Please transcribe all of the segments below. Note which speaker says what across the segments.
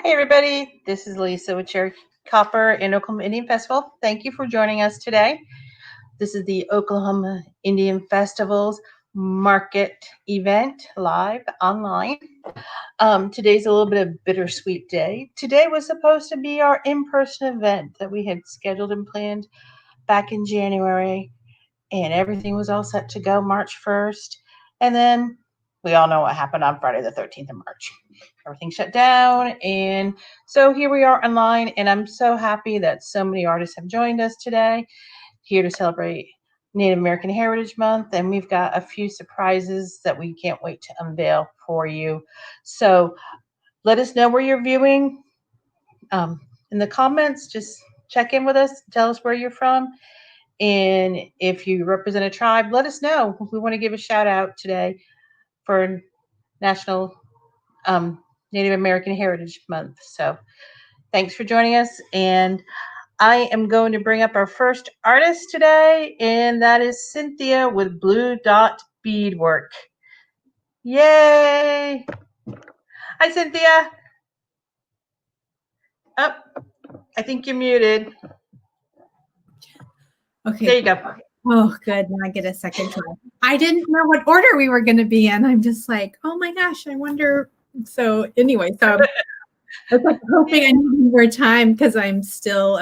Speaker 1: Hey everybody, this is Lisa with Cherry Copper and Oklahoma Indian Festival. Thank you for joining us today. This is the Oklahoma Indian Festival's market event live online. Today's a little bit of a bittersweet day. Today was supposed to be our in-person event that we had scheduled and planned back in January, and everything was all set to go March 1st. And then we all know what happened on Friday the 13th of March. Everything shut down, and so here we are online, and I'm so happy that so many artists have joined us today here to celebrate Native American Heritage Month, and we've got a few surprises that we can't wait to unveil for you. So let us know where you're viewing in the comments. Just check in with us, tell us where you're from, and if you represent a tribe, let us know. We want to give a shout out today for National Native American Heritage Month. So thanks for joining us. And I am going to bring up our first artist today, and that is Cynthia with Blue Dot Beadwork. Yay! Hi, Cynthia. Oh, I think you're muted.
Speaker 2: Okay.
Speaker 1: There you go.
Speaker 2: Oh, good. Now I get a second try. I didn't know what order we were going to be in. I'm just like, oh my gosh, I wonder. So anyway, I was like hoping I need more time because I'm still,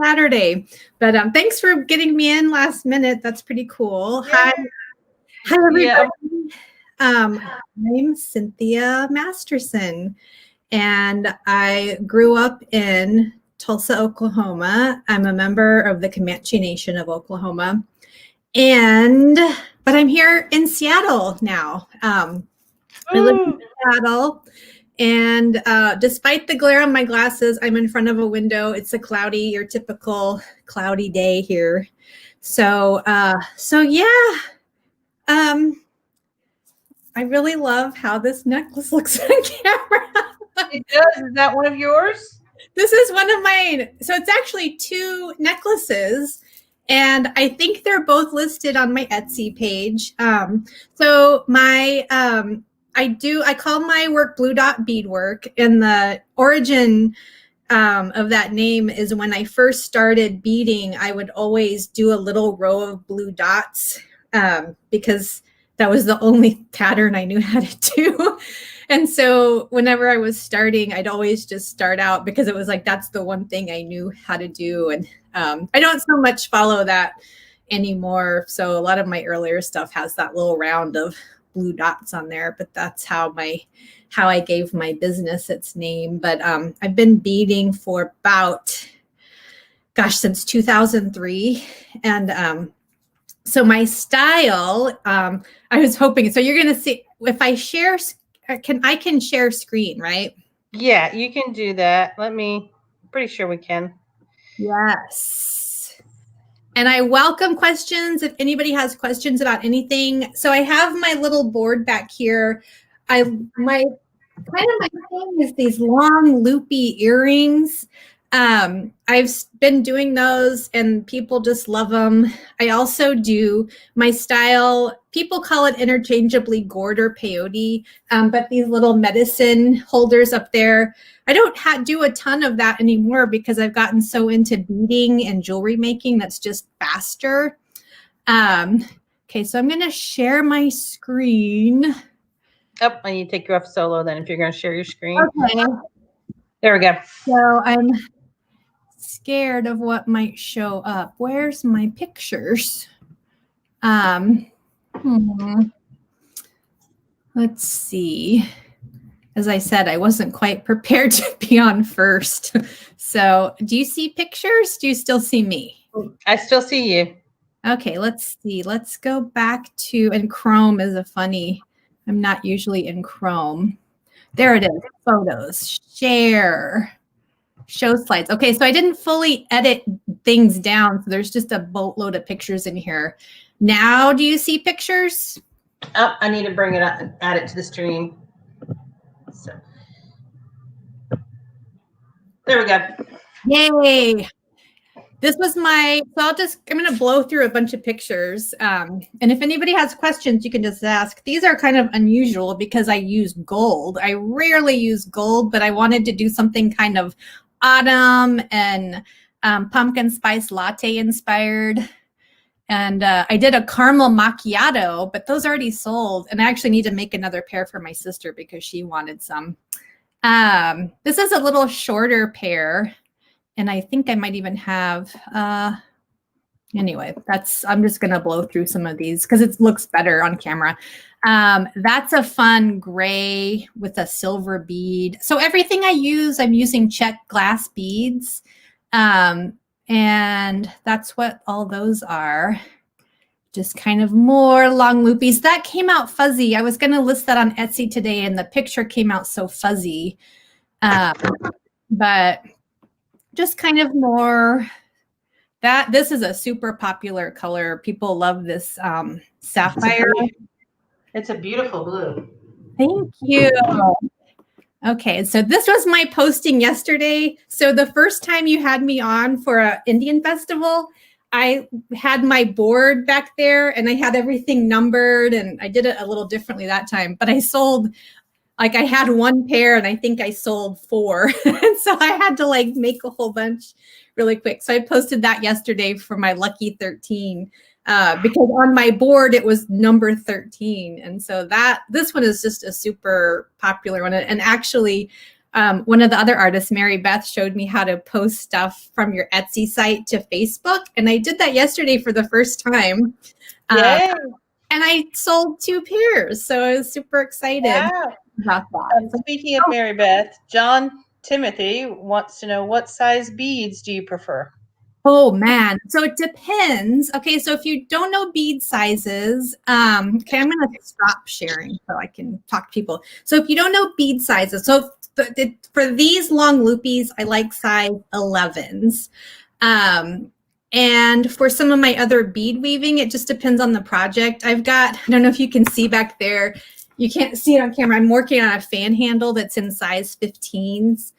Speaker 2: Saturday. But thanks for getting me in last minute. That's pretty cool.
Speaker 1: Yeah.
Speaker 2: Hi, everybody. Yeah. I'm Cynthia Masterson, and I grew up in Tulsa, Oklahoma. I'm a member of the Comanche Nation of Oklahoma, but I'm here in Seattle now. I live in Seattle, and despite the glare on my glasses, I'm in front of a window. It's a your typical cloudy day here. So yeah. I really love how this necklace looks on camera.
Speaker 1: It does. Is that one of yours?
Speaker 2: This is one of mine. So it's actually two necklaces, and I think they're both listed on my Etsy page. So my I call my work Blue Dot Beadwork, and the origin of that name is when I first started beading, I would always do a little row of blue dots because that was the only pattern I knew how to do. And so whenever I was starting, I'd always just start out because it was like, that's the one thing I knew how to do. And I don't so much follow that anymore. So a lot of my earlier stuff has that little round of blue dots on there, but that's how I gave my business its name. But I've been beading for since 2003. And so my style, I was hoping, so you're going to see if I share, I can share screen, right?
Speaker 1: Yeah, you can do that. Pretty sure we can.
Speaker 2: Yes. And I welcome questions if anybody has questions about anything. So I have my little board back here. My thing is these long loopy earrings. I've been doing those and people just love them. I also do my style. People call it interchangeably gourd or peyote, but these little medicine holders up there, I don't do a ton of that anymore because I've gotten so into beading and jewelry making that's just faster. Okay, so I'm going to share my screen.
Speaker 1: Oh, I need to take you off solo then if you're going to share your screen.
Speaker 2: Okay.
Speaker 1: There we go.
Speaker 2: So I'm scared of what might show up. Where's my pictures? Let's see. As I said, I wasn't quite prepared to be on first. So do you see pictures? Do you still see me?
Speaker 1: I still see you.
Speaker 2: Okay, let's see. Let's go back to, and Chrome is I'm not usually in Chrome. There it is, photos, share. Show slides. Okay, so I didn't fully edit things down, so there's just a boatload of pictures in here. Now, do you see pictures?
Speaker 1: Oh, I need to bring it up and add it to the stream. So there we go.
Speaker 2: Yay! This was my, so I'm going to blow through a bunch of pictures. And if anybody has questions, you can just ask. These are kind of unusual because I use gold. I rarely use gold, but I wanted to do something kind of autumn and pumpkin spice latte inspired. And I did a caramel macchiato, but those already sold. And I actually need to make another pair for my sister because she wanted some. This is a little shorter pair. And I think I might even have, anyway, I'm just going to blow through some of these because it looks better on camera. That's a fun gray with a silver bead. So everything I use, I'm using check glass beads. And that's what all those are. Just kind of more long loopies. That came out fuzzy. I was going to list that on Etsy today and the picture came out so fuzzy. But just kind of more this is a super popular color. People love this sapphire.
Speaker 1: It's a beautiful blue.
Speaker 2: Thank you. Okay, so this was my posting yesterday. So the first time you had me on for an Indian festival, I had my board back there and I had everything numbered and I did it a little differently that time, but I sold, like I had one pair and I think I sold 4. And so I had to like make a whole bunch really quick. So I posted that yesterday for my lucky 13 because on my board it was number 13. And so this one is just a super popular one. And actually one of the other artists, Mary Beth, showed me how to post stuff from your Etsy site to Facebook. And I did that yesterday for the first time.
Speaker 1: Yay.
Speaker 2: And I sold 2 pairs. So I was super excited.
Speaker 1: Yeah.
Speaker 2: About that.
Speaker 1: Speaking of Mary Beth, John Timothy wants to know, what size beads do you prefer?
Speaker 2: Oh man, so it depends. Okay, so if you don't know bead sizes, okay, I'm gonna stop sharing so I can talk to people. So if you don't know bead sizes, so for these long loopies, I like size 11s. And for some of my other bead weaving, it just depends on the project. I've got, I don't know if you can see back there, you can't see it on camera. I'm working on a fan handle that's in size 15s.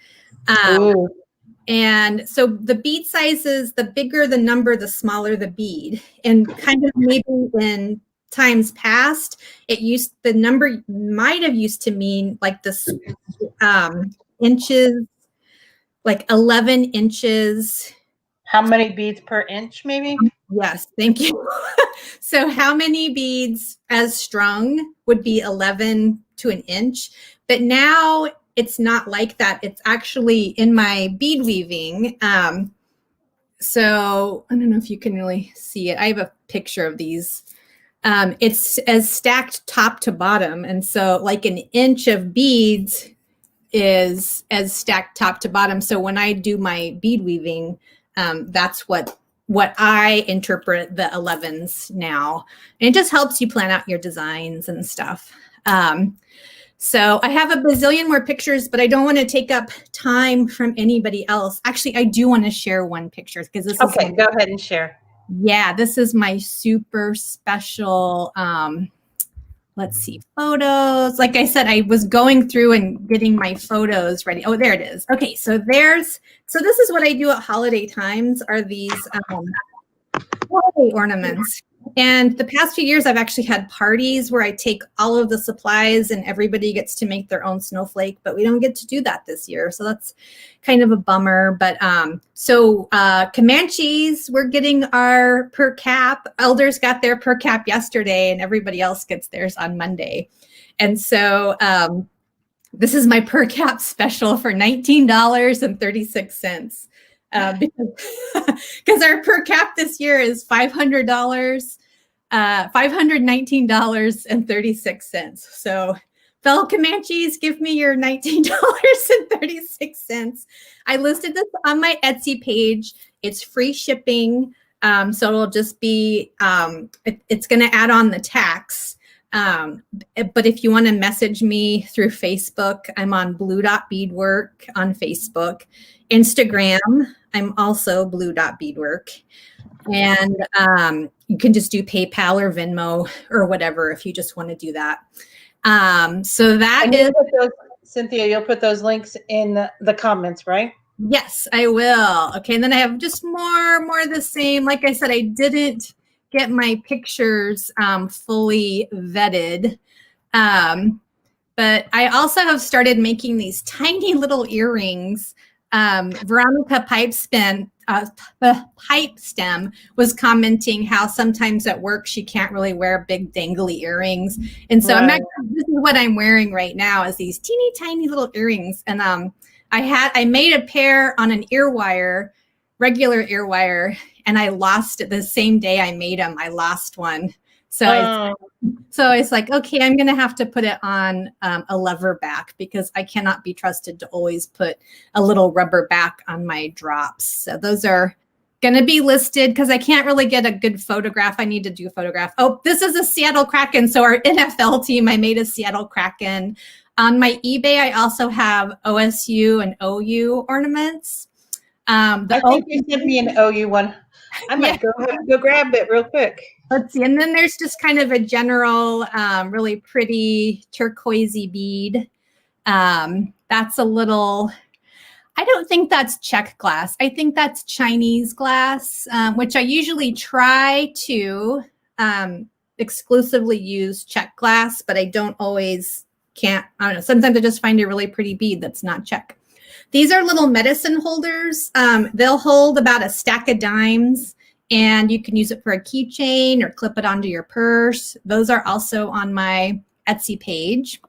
Speaker 2: And so the bead sizes, the bigger the number, the smaller the bead. And kind of maybe in times past, the number might have used to mean like this inches, like 11 inches.
Speaker 1: How many beads per inch, maybe?
Speaker 2: Yes, thank you. So how many beads as strung would be 11 to an inch? But now it's not like that. It's actually in my bead weaving. So I don't know if you can really see it. I have a picture of these. It's as stacked top to bottom. And so like an inch of beads is as stacked top to bottom. So when I do my bead weaving, that's what I interpret the 11s now. And it just helps you plan out your designs and stuff. So I have a bazillion more pictures, but I don't want to take up time from anybody else. Actually, I do want to share one picture because this is
Speaker 1: okay. Go ahead and share.
Speaker 2: Yeah, this is my super special. Let's see, photos. Like I said, I was going through and getting my photos ready. Oh, there it is. Okay, so this is what I do at holiday times, are these holiday ornaments. And the past few years, I've actually had parties where I take all of the supplies and everybody gets to make their own snowflake, but we don't get to do that this year. So that's kind of a bummer. But Comanches, we're getting our per cap. Elders got their per cap yesterday and everybody else gets theirs on Monday. And so this is my per cap special for $19.36. Because our per cap this year is $500, $519.36. So fellow Comanches, give me your $19.36. I listed this on my Etsy page. It's free shipping. So it'll just be, it's going to add on the tax. But if you want to message me through Facebook, I'm on blue.beadwork on Facebook. Instagram, I'm also blue.beadwork. And you can just do PayPal or Venmo or whatever if you just want to do that. So that is...
Speaker 1: Cynthia, you'll put those links in the comments, right?
Speaker 2: Yes, I will. Okay, and then I have just more of the same. Like I said, I didn't get my pictures fully vetted. But I also have started making these tiny little earrings. Veronica Pipestem was commenting how sometimes at work she can't really wear big dangly earrings, and so
Speaker 1: Right.
Speaker 2: this is what I'm wearing right now is these teeny tiny little earrings. And I made a pair on an ear wire, regular ear wire, and I lost it the same day I made them. I lost one, so it's like, okay, I'm going to have to put it on a lever back because I cannot be trusted to always put a little rubber back on my drops. So those are going to be listed because I can't really get a good photograph. I need to do a photograph. Oh, this is a Seattle Kraken. So our NFL team, I made a Seattle Kraken. On my eBay, I also have OSU and OU ornaments.
Speaker 1: I think you sent me an OU one. I might go grab it real quick.
Speaker 2: Let's see. And then there's just kind of a general, really pretty turquoisey bead. That's a little, I don't think that's Czech glass. I think that's Chinese glass, which I usually try to exclusively use Czech glass, but I don't always can't. I don't know. Sometimes I just find a really pretty bead that's not Czech. These are little medicine holders. They'll hold about a stack of dimes. And you can use it for a keychain or clip it onto your purse. Those are also on my Etsy page.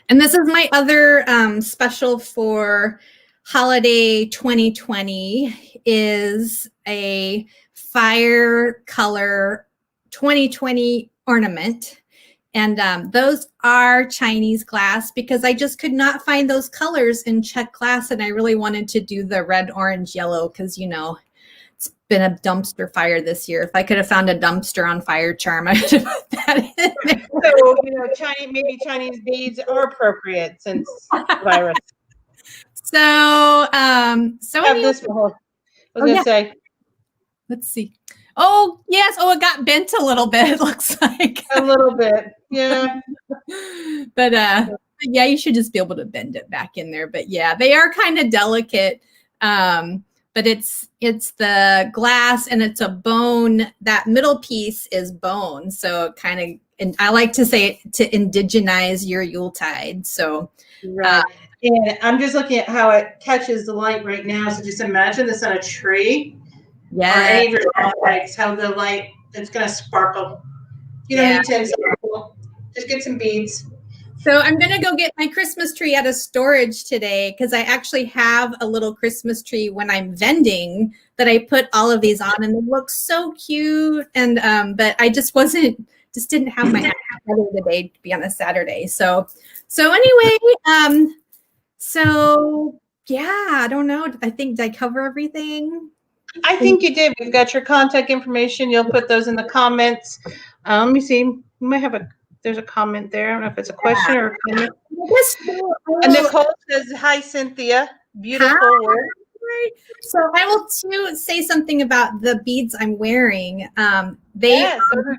Speaker 2: And this is my other special for holiday 2020 is a fire color 2020 ornament. And those are Chinese glass because I just could not find those colors in Czech glass. And I really wanted to do the red, orange, yellow because, you know, it's been a dumpster fire this year. If I could have found a dumpster on Fire Charm, I would have put that in there.
Speaker 1: So, you know, Chinese beads are appropriate since virus.
Speaker 2: So
Speaker 1: Have this one. I was gonna say.
Speaker 2: Let's see. Oh, yes. Oh, it got bent a little bit, it looks like.
Speaker 1: A little bit. Yeah.
Speaker 2: But yeah, you should just be able to bend it back in there. But yeah, they are kind of delicate. But it's the glass and it's a bone. That middle piece is bone. So kind of, and I like to say to indigenize your Yuletide. So
Speaker 1: right. And I'm just looking at how it catches the light right now. So just imagine this on a tree. Yeah. Or any of your objects, how the light, it's going to sparkle. You don't need to sparkle. Just get some beads.
Speaker 2: So I'm going to go get my Christmas tree out of storage today because I actually have a little Christmas tree when I'm vending that I put all of these on and they look so cute. And but I just didn't have my together today to be on a Saturday. So anyway, so yeah, I don't know. I think did I cover everything?
Speaker 1: I think you did. We've got your contact information. You'll put those in the comments. Let me see. We might have there's a comment there. I don't know if it's a question or a comment. And Nicole says, hi, Cynthia. Beautiful work.
Speaker 2: So I will too say something about the beads I'm wearing.
Speaker 1: They're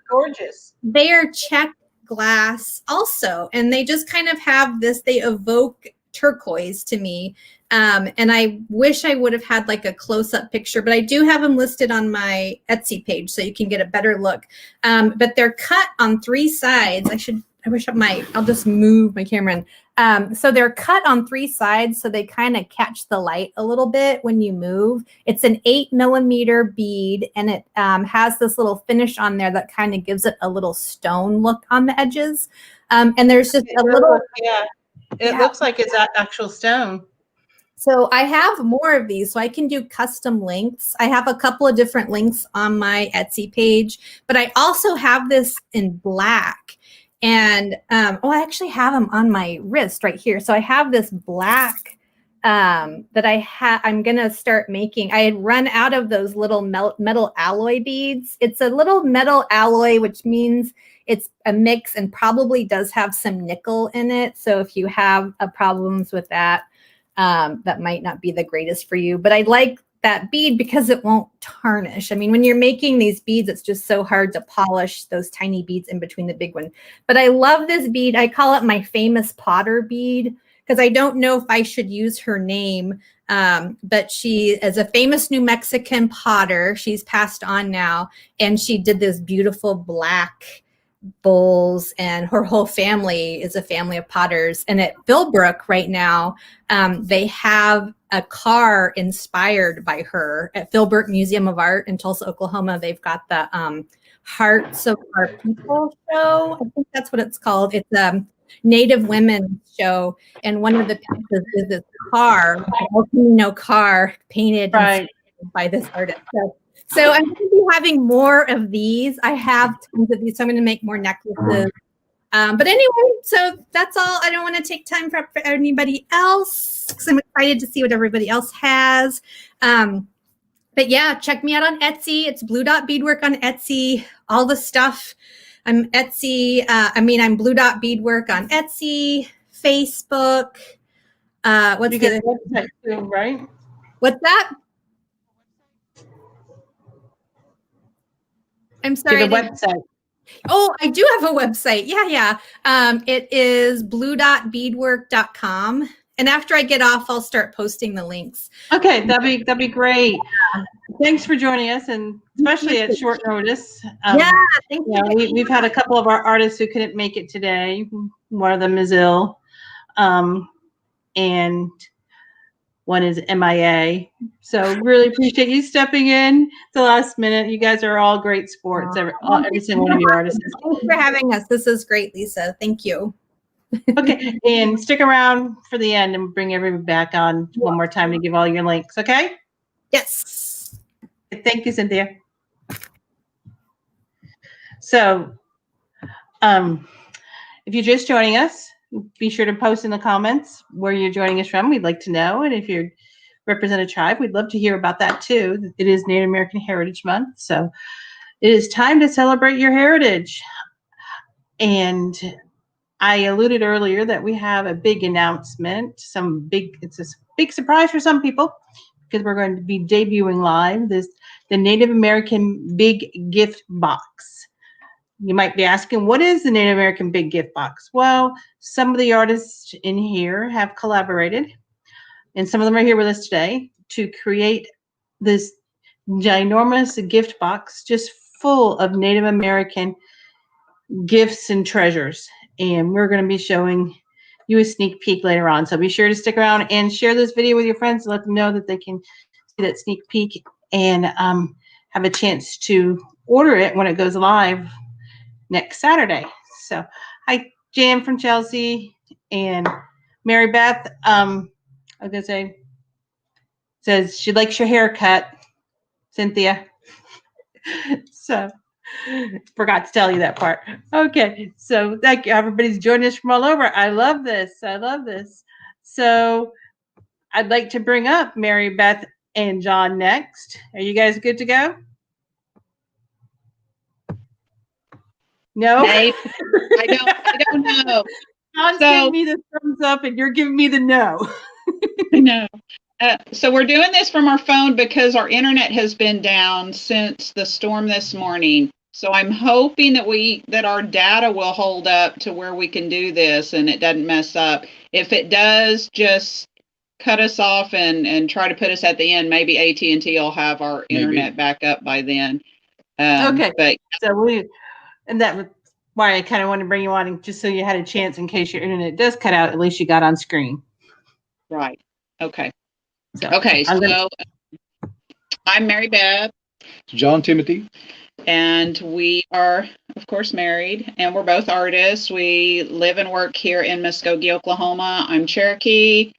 Speaker 1: gorgeous.
Speaker 2: They are Czech glass also. And they just kind of have this, they evoke turquoise to me. And I wish I would have had like a close-up picture, but I do have them listed on my Etsy page so you can get a better look. But they're cut on 3 sides. I'll just move my camera in. So they're cut on 3 sides so they kind of catch the light a little bit when you move. It's an 8mm bead and it has this little finish on there that kind of gives it a little stone look on the edges. And there's just a little...
Speaker 1: It looks like it's actual stone.
Speaker 2: So I have more of these, so I can do custom links. I have a couple of different links on my Etsy page, but I also have this in black. And, I actually have them on my wrist right here. So I have this black that I'm going to start making. I had run out of those little metal alloy beads. It's a little metal alloy, which means it's a mix and probably does have some nickel in it. So if you have problems with that, that might not be the greatest for you. But I like that bead because it won't tarnish. I mean, when you're making these beads, it's just so hard to polish those tiny beads in between the big one. But I love this bead. I call it my famous Potter bead because I don't know if I should use her name. But she is a famous New Mexican potter. She's passed on now, and she did this beautiful black bowls, and her whole family is a family of potters. And at Philbrook right now, they have a car inspired by her at Philbrook Museum of Art in Tulsa, Oklahoma. They've got the Hearts of Our People show. I think that's what it's called. It's a Native women show, and one of the pieces is this car, a volcano car painted by this artist. So I'm going to be having more of these. I have tons of these, so I'm going to make more necklaces. But anyway, so that's all. I don't want to take time for anybody else because I'm excited to see what everybody else has. But yeah, check me out on Etsy. It's Blue Dot Beadwork on Etsy. All the stuff. I'm Blue Dot Beadwork on Etsy, Facebook. What's
Speaker 1: you get the website too, right?
Speaker 2: What's that? I'm sorry.
Speaker 1: The website.
Speaker 2: Oh, I do have a website. Yeah. It is bluedotbeadwork.com. And after I get off, I'll start posting the links.
Speaker 1: Okay, that'd be great. Thanks for joining us, and especially at short notice.
Speaker 2: Thank you.
Speaker 1: We've had a couple of our artists who couldn't make it today. One of them is ill, and one is MIA. So really appreciate you stepping in at the last minute. You guys are all great sports. Every single one of your artists.
Speaker 2: Thanks for having us. This is great, Lisa. Thank you.
Speaker 1: Okay, and stick around for the end and bring everybody back on one more time to give all your links, okay?
Speaker 2: Yes.
Speaker 1: Thank you, Cynthia. So, if you're just joining us, be sure to post in the comments where you're joining us from. We'd like to know. And if you represent a tribe, we'd love to hear about that too. It is Native American Heritage Month, so it is time to celebrate your heritage. And I alluded earlier that we have a big announcement. It's a big surprise for some people because we're going to be debuting live the Native American Big Gift Box. You might be asking, what is the Native American Big Gift Box? Well, some of the artists in here have collaborated, and some of them are here with us today to create this ginormous gift box just full of Native American gifts and treasures. And we're going to be showing you a sneak peek later on. So be sure to stick around and share this video with your friends and let them know that they can see that sneak peek and have a chance to order it when it goes live next Saturday. So hi, Jan from Chelsea and Mary Beth. I was going to say, says she likes your haircut, Cynthia. So forgot to tell you that part. Okay, so thank you. Everybody's joining us from all over. I love this. So I'd like to bring up Mary Beth and John next. Are you guys good to go? No?
Speaker 3: I don't know.
Speaker 1: John's giving me the thumbs up and you're giving me the no.
Speaker 3: I know. So we're doing this from our phone because our internet has been down since the storm this morning. So I'm hoping that our data will hold up to where we can do this and it doesn't mess up. If it does, just cut us off and try to put us at the end. Maybe AT&T will have our internet back up by then.
Speaker 1: Okay.
Speaker 3: But
Speaker 1: so and that was why I kind of wanted to bring you on, just so you had a chance in case your internet does cut out. At least you got on screen.
Speaker 3: Right. Okay.
Speaker 1: So
Speaker 3: I'm Mary Beth.
Speaker 4: John Timothy.
Speaker 3: And we are, of course, married, and we're both artists. We live and work here in Muskogee, Oklahoma. I'm Cherokee.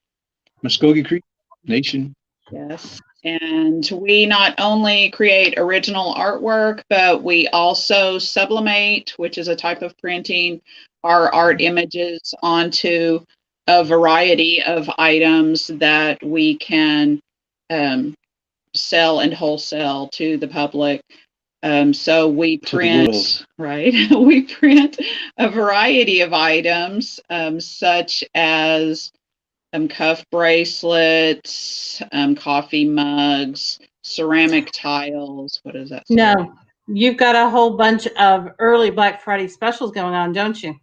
Speaker 4: Muskogee Creek Nation.
Speaker 3: Yes. And we not only create original artwork, but we also sublimate, which is a type of printing, our art images onto a variety of items that we can sell and wholesale to the public. So we print, right? We print a variety of items, such as cuff bracelets, coffee mugs, ceramic tiles. What is that?
Speaker 1: No, you've got a whole bunch of early Black Friday specials going on, don't you?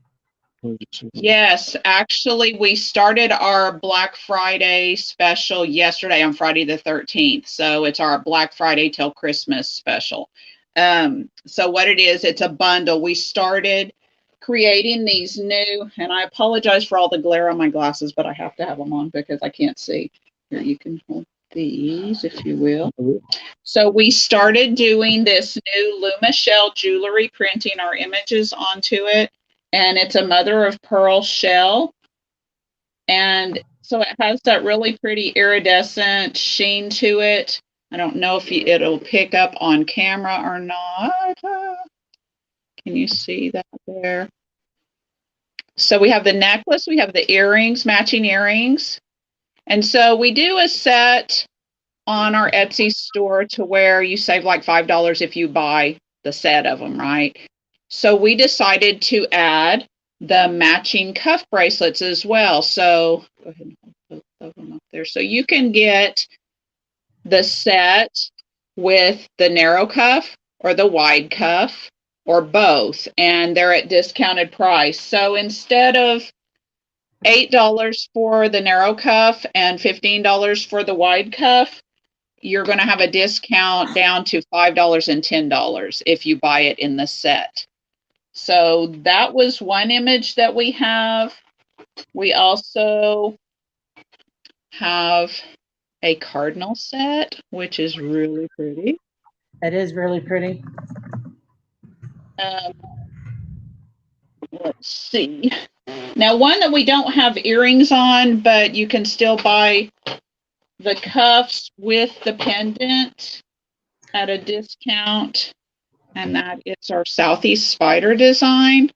Speaker 3: Yes, actually, we started our Black Friday special yesterday on Friday the 13th. So it's our Black Friday till Christmas special. So what it is, it's a bundle. We started creating these new, and I apologize for all the glare on my glasses, but I have to have them on because I can't see. Here, you can hold these if you will. So we started doing this new Luma Shell jewelry, printing our images onto it. And it's a mother of pearl shell. And so it has that really pretty iridescent sheen to it. I don't know if it'll pick up on camera or not. Can you see that there? So we have the necklace, we have the earrings, matching earrings. And so we do a set on our Etsy store to where you save like $5 if you buy the set of them, right? So we decided to add the matching cuff bracelets as well. So go ahead and hold both of them up there. So you can get the set with the narrow cuff or the wide cuff or both, and they're at discounted price. So instead of $8 for the narrow cuff and $15 for the wide cuff, you're going to have a discount down to $5 and $10 if you buy it in the set. So that was one image that we have. We also have a cardinal set, which is really pretty.
Speaker 1: That is really pretty.
Speaker 3: Let's see. Now, one that we don't have earrings on, but you can still buy the cuffs with the pendant at a discount. And that is our Southeast Spider design.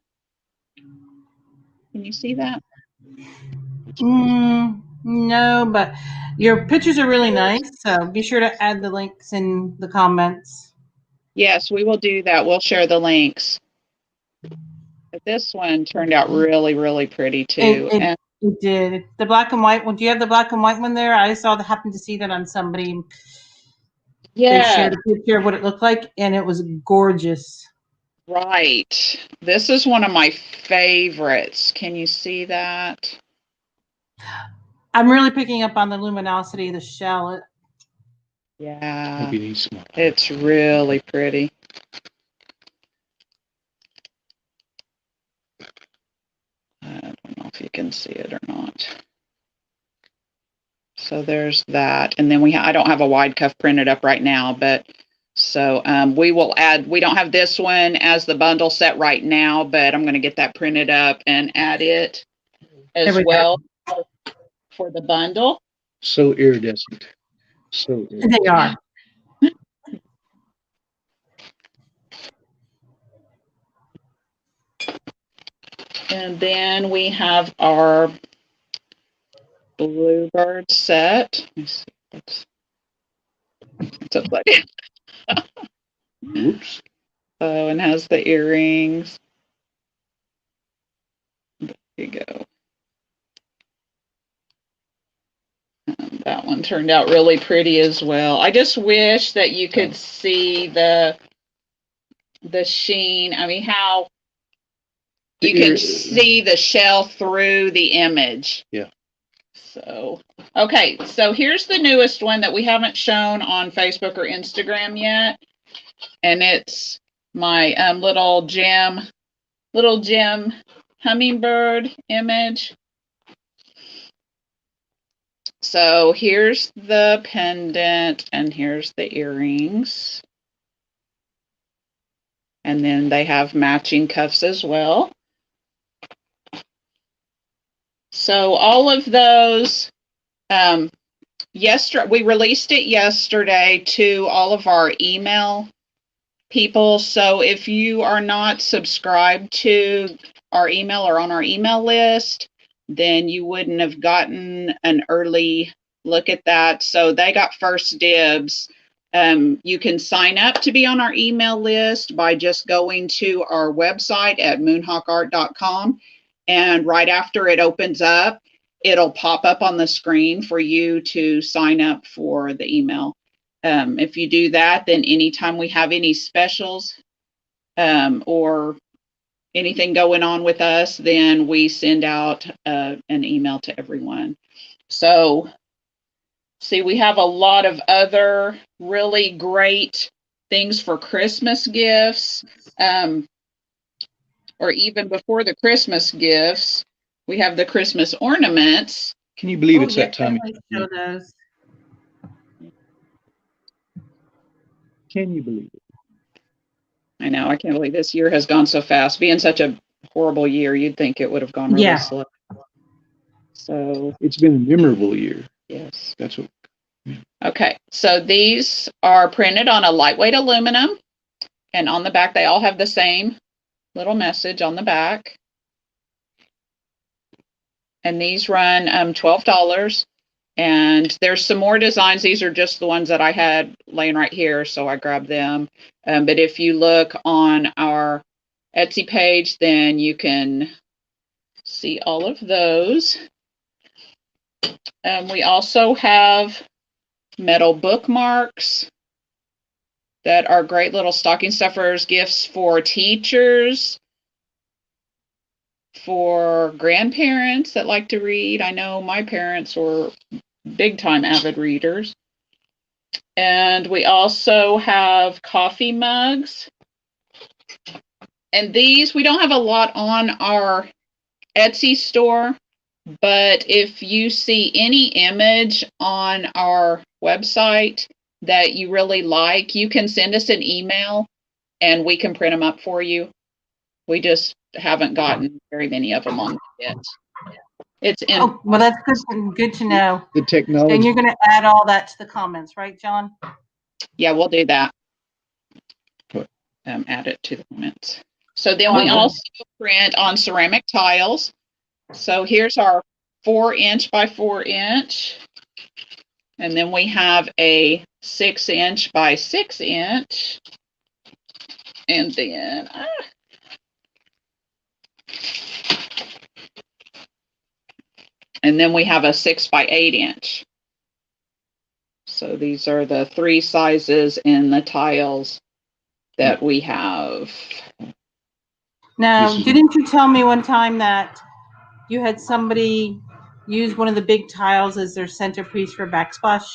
Speaker 3: Can you see that?
Speaker 1: No, but your pictures are really nice. So be sure to add the links in the comments.
Speaker 3: Yes, we will do that. We'll share the links. But this one turned out really, really pretty too.
Speaker 1: It did. The black and white one. Do you have the black and white one there? I happened to see that on somebody.
Speaker 3: Yeah.
Speaker 1: They shared a picture of what it looked like, and it was gorgeous.
Speaker 3: Right. This is one of my favorites. Can you see that?
Speaker 1: I'm really picking up on the luminosity of the shell.
Speaker 3: Yeah. It's really pretty. I don't know if you can see it or not. So there's that. And then I don't have a wide cuff printed up right now, but so we will add, we don't have this one as the bundle set right now, but I'm going to get that printed up and add it as well for the bundle.
Speaker 4: So iridescent. So iridescent.
Speaker 1: They are.
Speaker 3: And then we have our Bluebird set. Let me see. It's up like
Speaker 4: Whoops.
Speaker 3: Oh, and has the earrings. There you go. That one turned out really pretty as well. I just wish that you could see the sheen. I mean, how you can see the shell through the image.
Speaker 4: Yeah.
Speaker 3: So, okay. So here's the newest one that we haven't shown on Facebook or Instagram yet. And it's my little gem hummingbird image. So here's the pendant and here's the earrings. And then they have matching cuffs as well. So all of those, we released it yesterday to all of our email people. So if you are not subscribed to our email or on our email list, then you wouldn't have gotten an early look at that. So they got first dibs. You can sign up to be on our email list by just going to our website at moonhawkart.com. And right after it opens up, it'll pop up on the screen for you to sign up for the email. If you do that, then anytime we have any specials or anything going on with us, then we send out an email to everyone. So, see, we have a lot of other really great things for Christmas gifts, or even before the Christmas gifts, we have the Christmas ornaments.
Speaker 4: Can you believe
Speaker 1: Oh,
Speaker 4: it's
Speaker 1: yeah,
Speaker 4: that time?
Speaker 1: definitely show those.
Speaker 4: Can you believe it?
Speaker 3: I know, I can't believe this year has gone so fast. Being such a horrible year, you'd think it would have gone really
Speaker 1: Yeah.
Speaker 3: slow. So,
Speaker 4: It's been a memorable year.
Speaker 3: yes.
Speaker 4: That's what.
Speaker 3: Okay, so these are printed on a lightweight aluminum, and on the back, they all have the same little message on the back. And these run $12. And there's some more designs. These are just the ones that I had laying right here, so I grabbed them. But if you look on our Etsy page, then you can see all of those. We also have metal bookmarks that are great little stocking stuffers, gifts for teachers, for grandparents that like to read. I know my parents were big time avid readers. And we also have coffee mugs. And these, we don't have a lot on our Etsy store, but if you see any image on our website that you really like, you can send us an email and we can print them up for you. We just haven't gotten very many of them on yet. It's in.
Speaker 1: Oh, well, that's good to know.
Speaker 4: The
Speaker 1: And
Speaker 4: technology.
Speaker 1: you're going to add all that to the comments, right, John?
Speaker 3: Yeah, we'll do that.
Speaker 4: What?
Speaker 3: Add it to the comments. So then we
Speaker 1: Okay.
Speaker 3: also print on ceramic tiles. So here's our 4" by 4". And then we have a 6" by 6". And then, we have a 6 by 8". So these are the 3 sizes in the tiles that we have.
Speaker 1: Now,
Speaker 4: This is-
Speaker 1: didn't you tell me one time that you had somebody use one of the big tiles as their centerpiece for backsplash?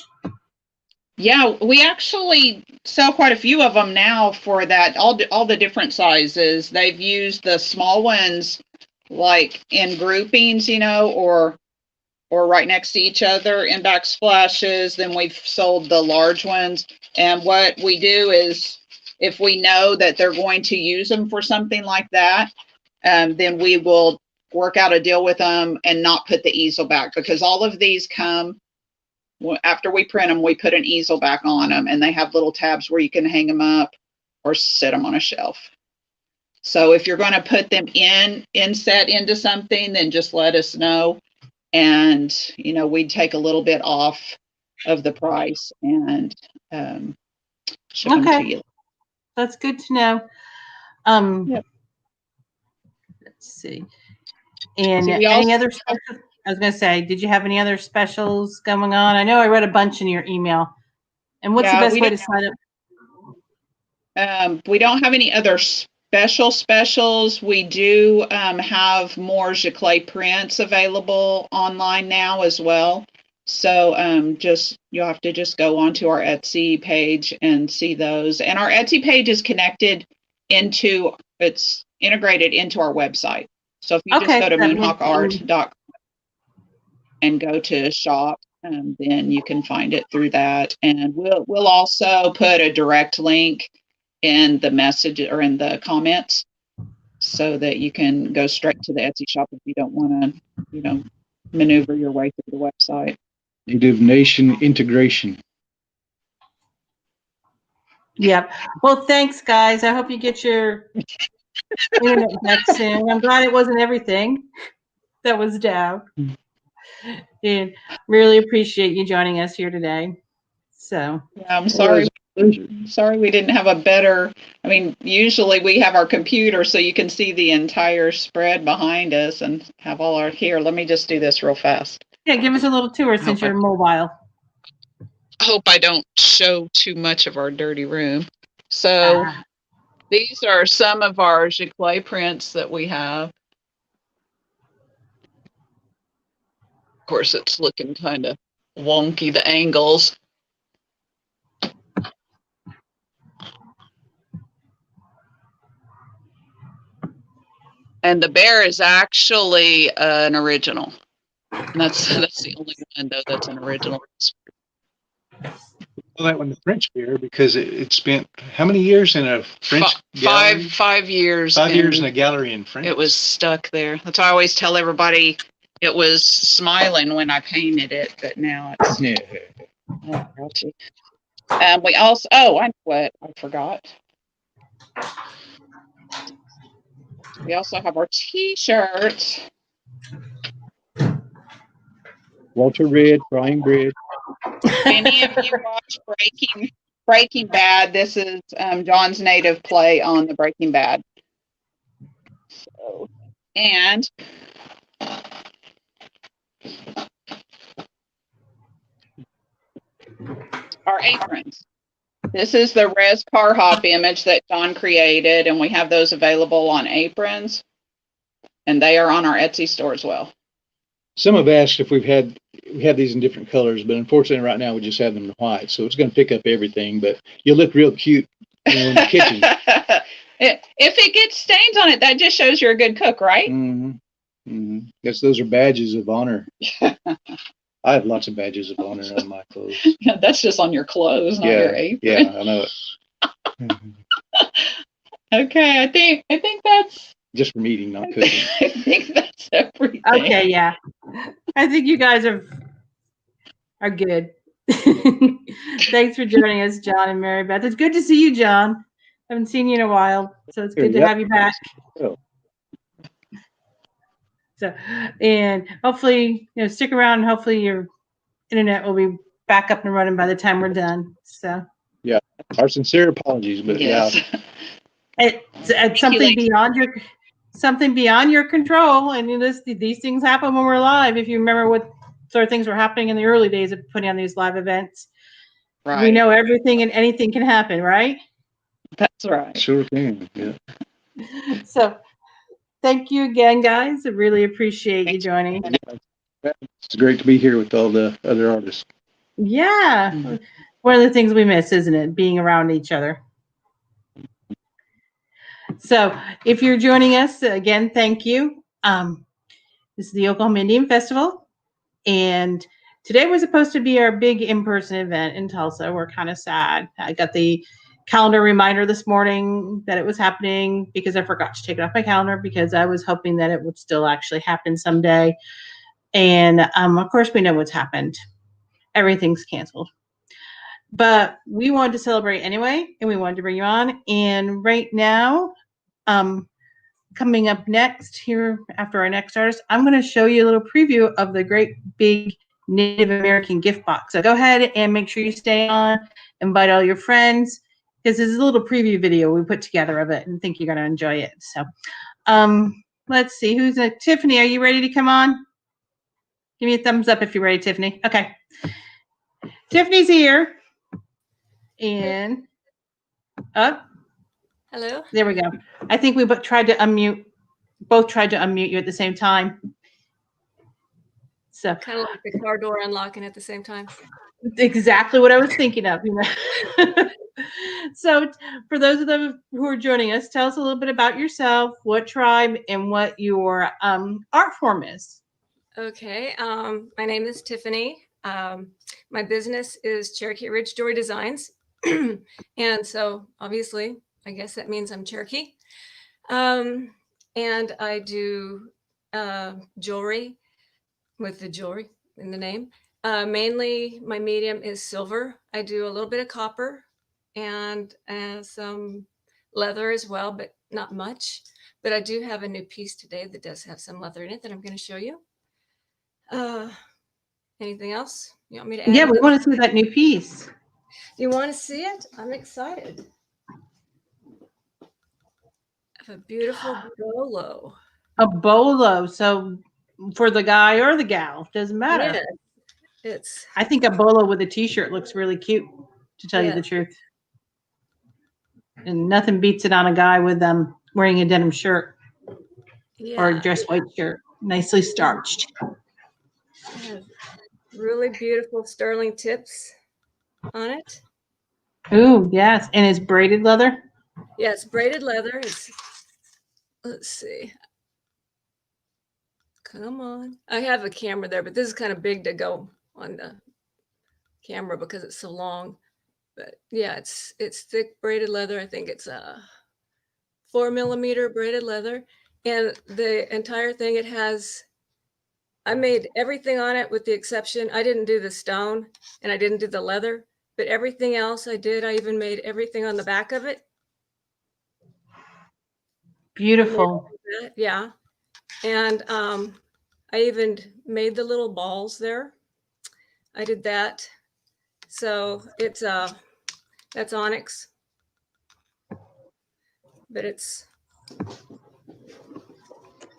Speaker 3: Yeah, we actually sell quite a few of them now for that, all the different sizes. They've used the small ones like in groupings, or right next to each other in backsplashes. Then we've sold the large ones. And what we do is, if we know that they're going to use them for something like that, then we will work out a deal with them and not put the easel back, because all of these come after we print them. We put an easel back on them, and they have little tabs where you can hang them up or set them on a shelf. So if you're going to put them inset into something, then just let us know, and we'd take a little bit off of the price and ship them to you.
Speaker 1: That's good to know.
Speaker 3: Yep.
Speaker 1: Let's see. And
Speaker 3: See, we
Speaker 1: any
Speaker 3: also-
Speaker 1: other special? I was going to say, did you have any other specials going on? I know I read a bunch in your email. And what's
Speaker 3: Yeah,
Speaker 1: the best
Speaker 3: we
Speaker 1: way to
Speaker 3: don't-
Speaker 1: sign up?
Speaker 3: We don't have any other specials. We do have more Giclée prints available online now as well. So you'll have to just go onto our Etsy page and see those. And our Etsy page is it's integrated into our website. So if you just go to
Speaker 1: that makes
Speaker 3: moonhawkart.com and go to shop, then you can find it through that. And we'll also put a direct link in the message or in the comments, so that you can go straight to the Etsy shop if you don't want to, maneuver your way through the website.
Speaker 4: Native Nation integration.
Speaker 1: Yep. Well, thanks, guys. I hope you get your internet back soon. I'm glad it wasn't everything that was down. And really appreciate you joining us here today. So,
Speaker 3: Yeah, I'm sorry. Sorry we didn't have a better, usually we have our computer so you can see the entire spread behind us and have all our, here, let me just do this real fast.
Speaker 1: yeah, give us a little tour since you're mobile.
Speaker 3: I hope I don't show too much of our dirty room. So These are some of our Giclée prints that we have. Of course, it's looking kind of wonky, the angles. And the bear is actually an original. And that's the only one, though, that's an original.
Speaker 4: Well, that one, the French beer, because it spent how many years in a French gallery?
Speaker 3: 5 years.
Speaker 4: 5 years in a gallery in France.
Speaker 3: It was stuck there. That's why I always tell everybody it was smiling when I painted it, but now it's.
Speaker 4: Yeah.
Speaker 3: Oh, gotcha. We also, oh, I know what I forgot. We also have our T-shirts.
Speaker 4: Walter Red, frying bread.
Speaker 3: Many of you watch Breaking Bad. This is John's native play on the Breaking Bad. So, and our aprons. This is the Res Car Hop image that John created, and we have those available on aprons, and they are on our Etsy store as well.
Speaker 4: Some have asked if we had these in different colors, but unfortunately right now we just have them in white. So it's going to pick up everything, but you'll look real cute in the kitchen.
Speaker 3: If it gets stains on it, that just shows you're a good cook, right?
Speaker 4: Mm-hmm. Mm-hmm. Yes, those are badges of honor. I have lots of badges of honor on my clothes.
Speaker 3: Yeah, that's just on your clothes, not your apron.
Speaker 4: Yeah, I know it.
Speaker 3: Okay, I think that's
Speaker 4: Just from eating, not cooking.
Speaker 3: I think that's everything.
Speaker 1: Okay, yeah. I think you guys are good. Thanks for joining us, John and Mary Beth. It's good to see you, John. Haven't seen you in a while, so it's good to have you back.
Speaker 4: Oh.
Speaker 1: So, and hopefully, stick around. And hopefully, your internet will be back up and running by the time we're done. So,
Speaker 4: Yeah, our sincere apologies, but
Speaker 3: Yes.
Speaker 4: yeah,
Speaker 1: it's something beyond your control. And these things happen when we're live. If you remember what sort of things were happening in the early days of putting on these live events,
Speaker 3: Right.
Speaker 1: we know everything and anything can happen, right?
Speaker 3: That's right.
Speaker 4: sure can. Yeah.
Speaker 1: So, thank you again, guys. I really appreciate you joining.
Speaker 4: It's great to be here with all the other artists.
Speaker 1: Yeah.
Speaker 3: Mhm.
Speaker 1: One of the things we miss, isn't it? Being around each other. So if you're joining us, again, thank you. This is the Oklahoma Indian Festival. And today was supposed to be our big in-person event in Tulsa. We're kind of sad. I got the calendar reminder this morning that it was happening because I forgot to take it off my calendar because I was hoping that it would still actually happen someday. And of course, we know what's happened. Everything's canceled. But we wanted to celebrate anyway, and we wanted to bring you on. And right now, coming up next here after our next artist, I'm going to show you a little preview of the great big Native American gift box. So go ahead and make sure you stay on, invite all your friends, because this is a little preview video we put together of it and think you're going to enjoy it. So let's see, who's next? Tiffany, are you ready to come on? Give me a thumbs up if you're ready, Tiffany. Okay. Tiffany's here. And up.
Speaker 5: Hello.
Speaker 1: There we go. I think we both tried to unmute you at the same time. So
Speaker 5: Kind of like the car door unlocking at the same time.
Speaker 1: exactly what I was thinking of. So for those of them who are joining us, tell us a little bit about yourself, what tribe, and what your art form is.
Speaker 5: Okay. My name is Tiffany. My business is Cherokee Ridge Jewelry Designs. And so obviously, I guess that means I'm Cherokee. And I do jewelry with the jewelry in the name. Mainly my medium is silver. I do a little bit of copper and some leather as well, but not much. But I do have a new piece today that does have some leather in it that I'm going to show you. Anything else you want me to add?
Speaker 1: Yeah, we want to see that new piece.
Speaker 5: You want to see it? I'm excited. I have a beautiful bolo.
Speaker 1: A bolo. So for the guy or the gal, doesn't matter.
Speaker 5: Yeah, it's.
Speaker 1: I think a bolo with a t-shirt looks really cute, to tell you the truth. and nothing beats it on a guy with wearing a denim shirt or a
Speaker 5: Yeah,
Speaker 1: dress white shirt, nicely starched.
Speaker 5: it has really beautiful sterling tips on it.
Speaker 1: Ooh, yes, and it's braided leather.
Speaker 5: Yeah, it's braided leather. Let's see. Come on. I have a camera there, but this is kind of big to go on the camera because it's so long. But yeah, it's thick braided leather. I think it's a 4mm braided leather. And the entire thing, I made everything on it with the exception, I didn't do the stone and I didn't do the leather, but everything else I did. I even made everything on the back of it.
Speaker 1: Beautiful.
Speaker 5: Yeah. And I even made the little balls there. I did that. So it's that's onyx, but it's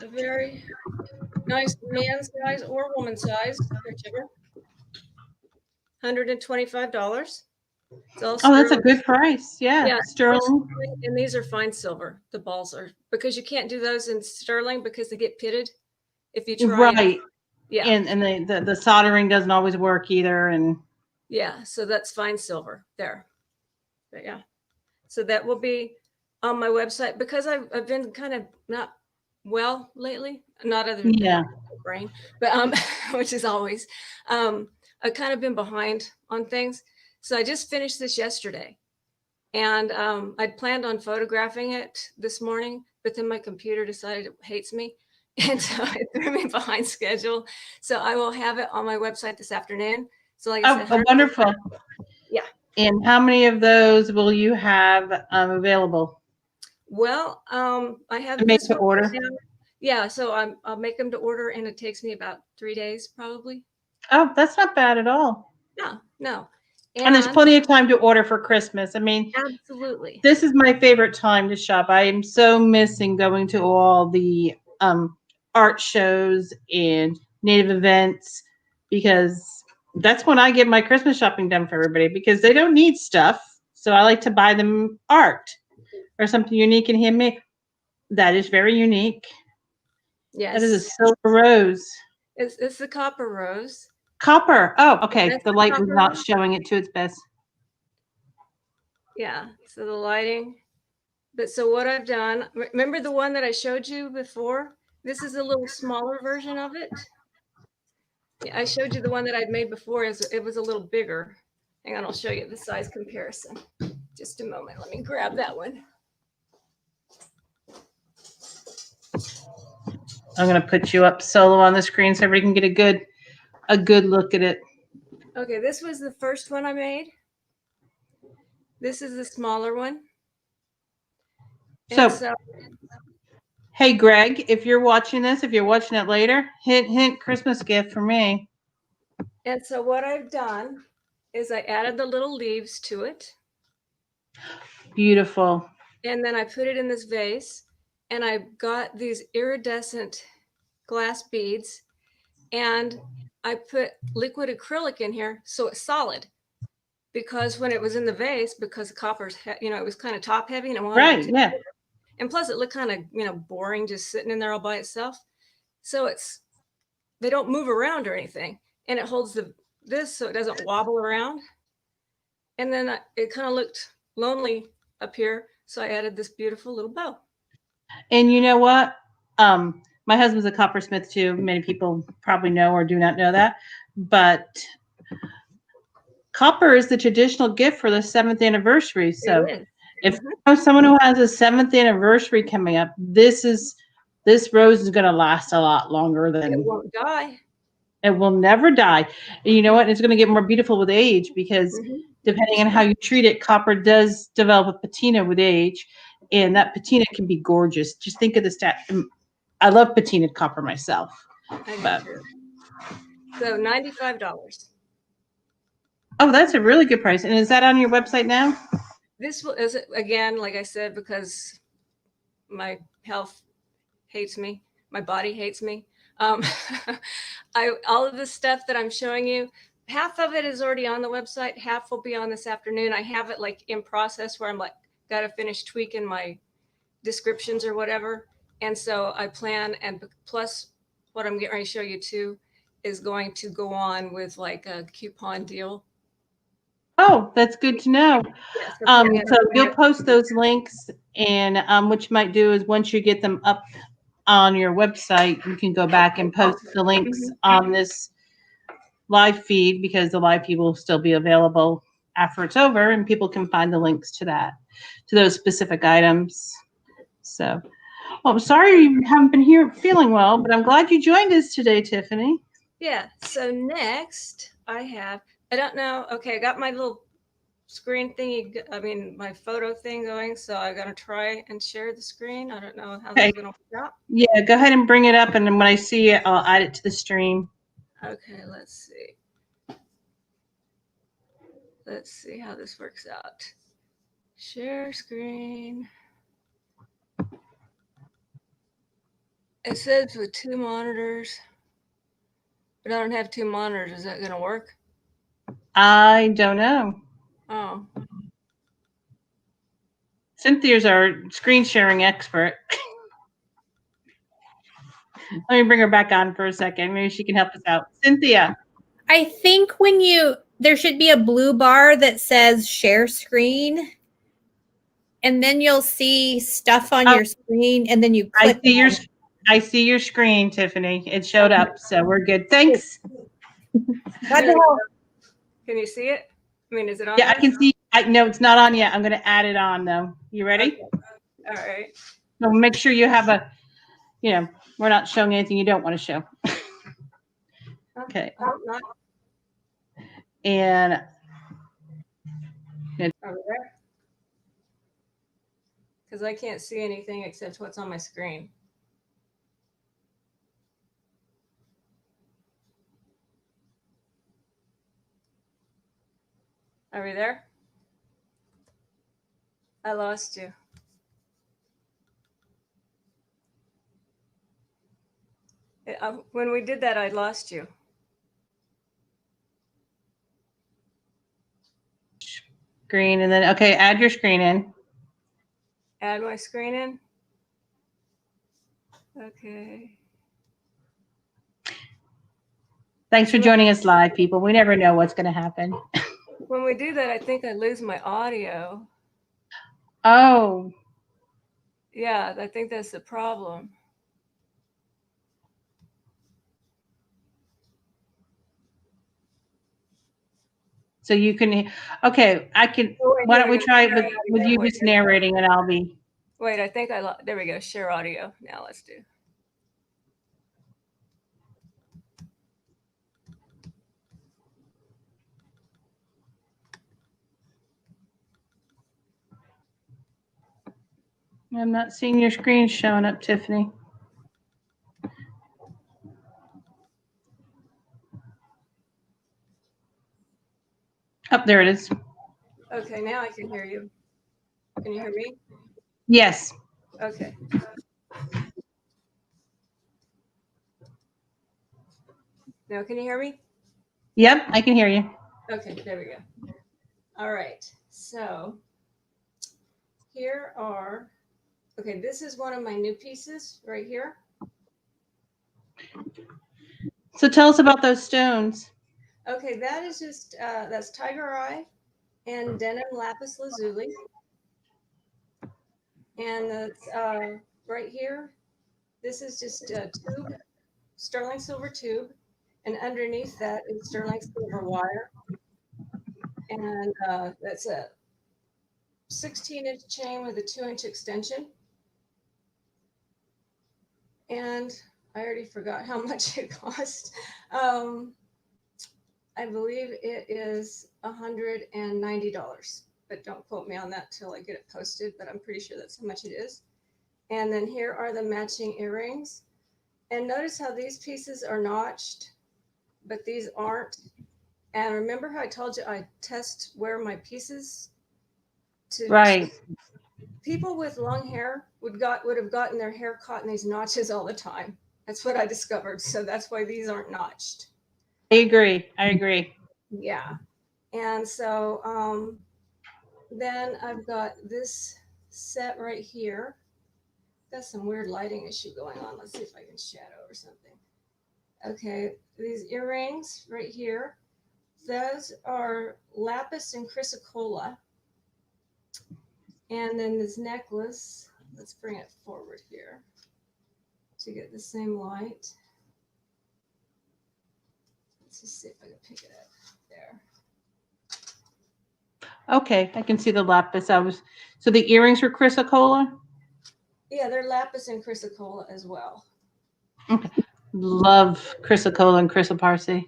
Speaker 5: a very nice man size or woman size, whichever. $125. It's all
Speaker 1: Oh, that's a
Speaker 5: sterling.
Speaker 1: good price. Yeah,
Speaker 5: Yeah,
Speaker 1: sterling.
Speaker 5: and these are fine silver. The balls are, because you can't do those in sterling because they get pitted if you try.
Speaker 1: Right.
Speaker 5: Yeah,
Speaker 1: And the soldering doesn't always work either. And
Speaker 5: yeah. So that's fine silver there. But yeah, so that will be on my website because I've been kind of not well lately. Not other than
Speaker 1: yeah,
Speaker 5: my brain, but which is always. I've kind of been behind on things. So I just finished this yesterday. And I'd planned on photographing it this morning, but then my computer decided it hates me. And so it threw me behind schedule. So I will have it on my website this afternoon. So like I said,
Speaker 1: wonderful.
Speaker 5: Yeah.
Speaker 1: And how many of those will you have available?
Speaker 5: Well, I have
Speaker 1: To make
Speaker 5: this
Speaker 1: to
Speaker 5: one
Speaker 1: order?
Speaker 5: right now. Yeah, so I'll make them to order, and it takes me about 3 days probably.
Speaker 1: Oh, that's not bad at all.
Speaker 5: No.
Speaker 1: And there's plenty of time to order for Christmas. I mean,
Speaker 5: Absolutely.
Speaker 1: this is my favorite time to shop. I am so missing going to all the art shows and native events because that's when I get my Christmas shopping done for everybody because they don't need stuff. So I like to buy them art or something unique and handmade. That is very unique.
Speaker 5: Yes.
Speaker 1: That is a silver rose.
Speaker 5: It's the copper rose.
Speaker 1: Copper. Oh, okay.
Speaker 5: That's
Speaker 1: The
Speaker 5: the
Speaker 1: light was
Speaker 5: copper
Speaker 1: not
Speaker 5: rose?
Speaker 1: showing it to its best.
Speaker 5: Yeah, so the lighting. But so what I've done, remember the one that I showed you before? This is a little smaller version of it. Yeah, I showed you the one that I'd made before. It was a little bigger. Hang on, I'll show you the size comparison. Just a moment. Let me grab that one.
Speaker 1: I'm going to put you up solo on the screen so everybody can get a good look at it.
Speaker 5: Okay, this was the first one I made. This is the smaller one.
Speaker 1: So, hey, Greg, if you're watching this, if you're watching it later, hint, Christmas gift for me.
Speaker 5: And so what I've done is I added the little leaves to it.
Speaker 1: Beautiful.
Speaker 5: And then I put it in this vase, and I got these iridescent glass beads, and I put liquid acrylic in here so it's solid. Because when it was in the vase, because the copper's, it was kind of top heavy, and
Speaker 1: Right, yeah.
Speaker 5: And plus it looked kind of, boring just sitting in there all by itself. So they don't move around or anything, and it holds this so it doesn't wobble around. And then it kind of looked lonely up here, so I added this beautiful little bow.
Speaker 1: And you know what? My husband's a coppersmith too. Many people probably know or do not know that, but copper is the traditional gift for the 7th anniversary. So if you know someone who has a 7th anniversary coming up, this rose is going to last a lot longer than
Speaker 5: it won't die.
Speaker 1: It will never die. And you know what? It's going to get more beautiful with age because depending on how you treat it, copper does develop a patina with age, and that patina can be gorgeous. Just think of the stat. I love patinaed copper myself.
Speaker 5: I do too. So $95.
Speaker 1: Oh, that's a really good price. And is that on your website now?
Speaker 5: This is, again, like I said, because my health hates me, my body hates me. All of the stuff that I'm showing you, half of it is already on the website, half will be on this afternoon. I have it like in process where I'm like got to finish tweaking my descriptions or whatever. And so I plan, and plus what I'm getting ready to show you too is going to go on with like a coupon deal.
Speaker 1: Oh, that's good to know.
Speaker 5: Yeah, so
Speaker 1: So you'll post those links, and what you might do is once you get them up on your website, you can go back and post the links on this live feed, because the live feed will still be available after it's over, and people can find the links to those specific items. So, well, I'm sorry you haven't been here feeling well, but I'm glad you joined us today, Tiffany.
Speaker 5: Yeah. So next I don't know. Okay. I got my little screen thingy. I mean, my photo thing going. So I'm going to try and share the screen. I don't know how
Speaker 1: Okay.
Speaker 5: that's going to work out.
Speaker 1: Yeah, go ahead and bring it up, and then when I see it, I'll add it to the stream.
Speaker 5: Okay. Let's see. Let's see how this works out. Share screen. It says with 2 monitors, but I don't have 2 monitors. Is that going to work?
Speaker 1: I don't know.
Speaker 5: Oh,
Speaker 1: Cynthia's our screen sharing expert. Let me bring her back on for a second. Maybe she can help us out. Cynthia.
Speaker 2: I think there should be a blue bar that says share screen. And then you'll see stuff on your screen, and then you click.
Speaker 1: I see your screen, Tiffany. It showed up, so we're good. Thanks.
Speaker 5: can you see it? I mean, is it on?
Speaker 1: Yeah,
Speaker 5: there?
Speaker 1: I can see. No, it's not on yet. I'm going to add it on, though. You ready?
Speaker 5: Okay. All right.
Speaker 1: So make sure you have we're not showing anything you don't want to show. Okay.
Speaker 5: Oh, not
Speaker 1: And
Speaker 5: over there. Because I can't see anything except what's on my screen. Are we there? I lost you. When we did that, I lost you.
Speaker 1: screen, and then, okay, add your screen in.
Speaker 5: Add my screen in. Okay.
Speaker 1: Thanks for joining us live, people. We never know what's going to happen.
Speaker 5: When we do that, I think I lose my audio.
Speaker 1: Oh,
Speaker 5: Yeah, I think that's the problem.
Speaker 1: so you can, okay, I can, why don't we try it with you just narrating, and I'll be.
Speaker 5: Wait, I think there we go. Share audio. Now let's do.
Speaker 1: I'm not seeing your screen showing up, Tiffany. Oh, there it is.
Speaker 5: Okay, now I can hear you. Can you hear me?
Speaker 1: Yes.
Speaker 5: Okay. Now can you hear me?
Speaker 1: Yep, I can hear you.
Speaker 5: Okay, there we go. All right. So here are, okay, this is one of my new pieces right here.
Speaker 1: So tell us about those stones.
Speaker 5: Okay, that is just, that's tiger eye and denim lapis lazuli. And that's right here, this is just a tube, sterling silver tube. And underneath that is sterling silver wire. And that's a 16-inch chain with a 2-inch extension. And I already forgot how much it cost. I believe it is $190, but don't quote me on that till I get it posted, but I'm pretty sure that's how much it is. And then here are the matching earrings. And notice how these pieces are notched, but these aren't. And remember how I told you I test wear my pieces to
Speaker 1: Right.
Speaker 5: People with long hair would have gotten their hair caught in these notches all the time. That's what I discovered. So that's why these aren't notched.
Speaker 1: I agree.
Speaker 5: Yeah. And so then I've got this set right here. Got some weird lighting issue going on. Let's see if I can shadow or something. Okay, these earrings right here. Those are lapis and chrysocolla. And then this necklace, let's bring it forward here to get the same light. Let's just see if I can pick it up there.
Speaker 1: Okay, I can see the lapis. So the earrings were chrysocolla?
Speaker 5: Yeah, they're lapis and chrysocolla as well.
Speaker 1: Love chrysocolla and chrysoparse.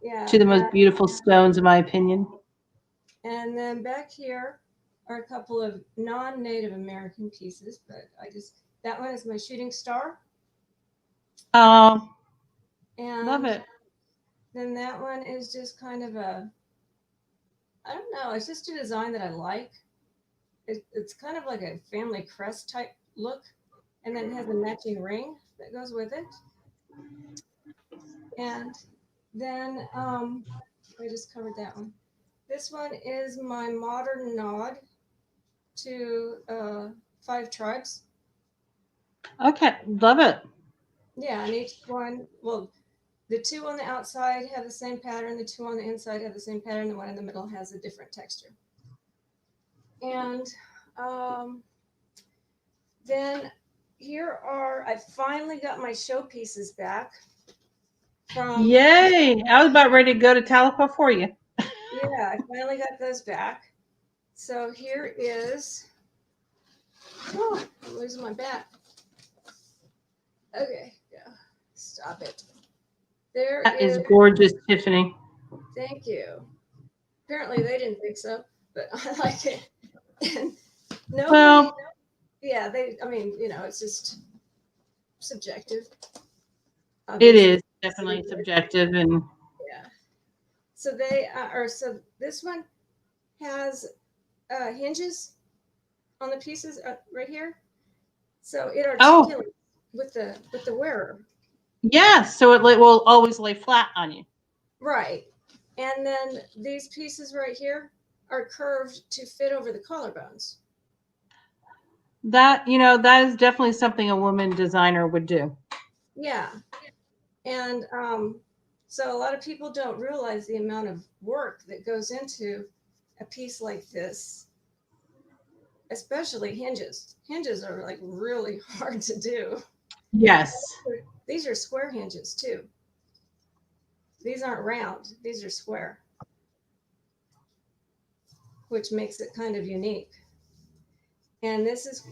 Speaker 5: Yeah.
Speaker 1: Two of the most beautiful stones, in my opinion.
Speaker 5: And then back here are a couple of non-Native American pieces, but that one is my shooting star.
Speaker 1: Oh,
Speaker 5: And
Speaker 1: love it.
Speaker 5: then that one is just kind of I don't know, it's just a design that I like. It's kind of like a family crest type look. And then it has a matching ring that goes with it. And then I just covered that one. This one is my modern nod to 5 tribes.
Speaker 1: Okay, love it.
Speaker 5: Yeah, and each one, well, the 2 on the outside have the same pattern, the 2 on the inside have the same pattern, the one in the middle has a different texture. And then I finally got my showpieces back.
Speaker 1: Yay! I was about ready to go to Tahlequah for you.
Speaker 5: Yeah, I finally got those back. So here is, oh, I'm losing my bat. Okay, yeah, stop it. There
Speaker 1: That is gorgeous, Tiffany.
Speaker 5: Thank you. Apparently they didn't think so, but I like it. And
Speaker 1: Well,
Speaker 5: yeah, it's just subjective.
Speaker 1: it
Speaker 5: Obviously.
Speaker 1: is definitely subjective, and
Speaker 5: Yeah. So so this one has hinges on the pieces right here. So it articulates with the wearer.
Speaker 1: yeah, so it will always lay flat on you.
Speaker 5: Right. And then these pieces right here are curved to fit over the collarbones.
Speaker 1: That is definitely something a woman designer would do.
Speaker 5: Yeah. And so a lot of people don't realize the amount of work that goes into a piece like this, especially hinges. Hinges are like really hard to do.
Speaker 1: Yes.
Speaker 5: These are square hinges too. These aren't round, these are square, which makes it kind of unique. And this is,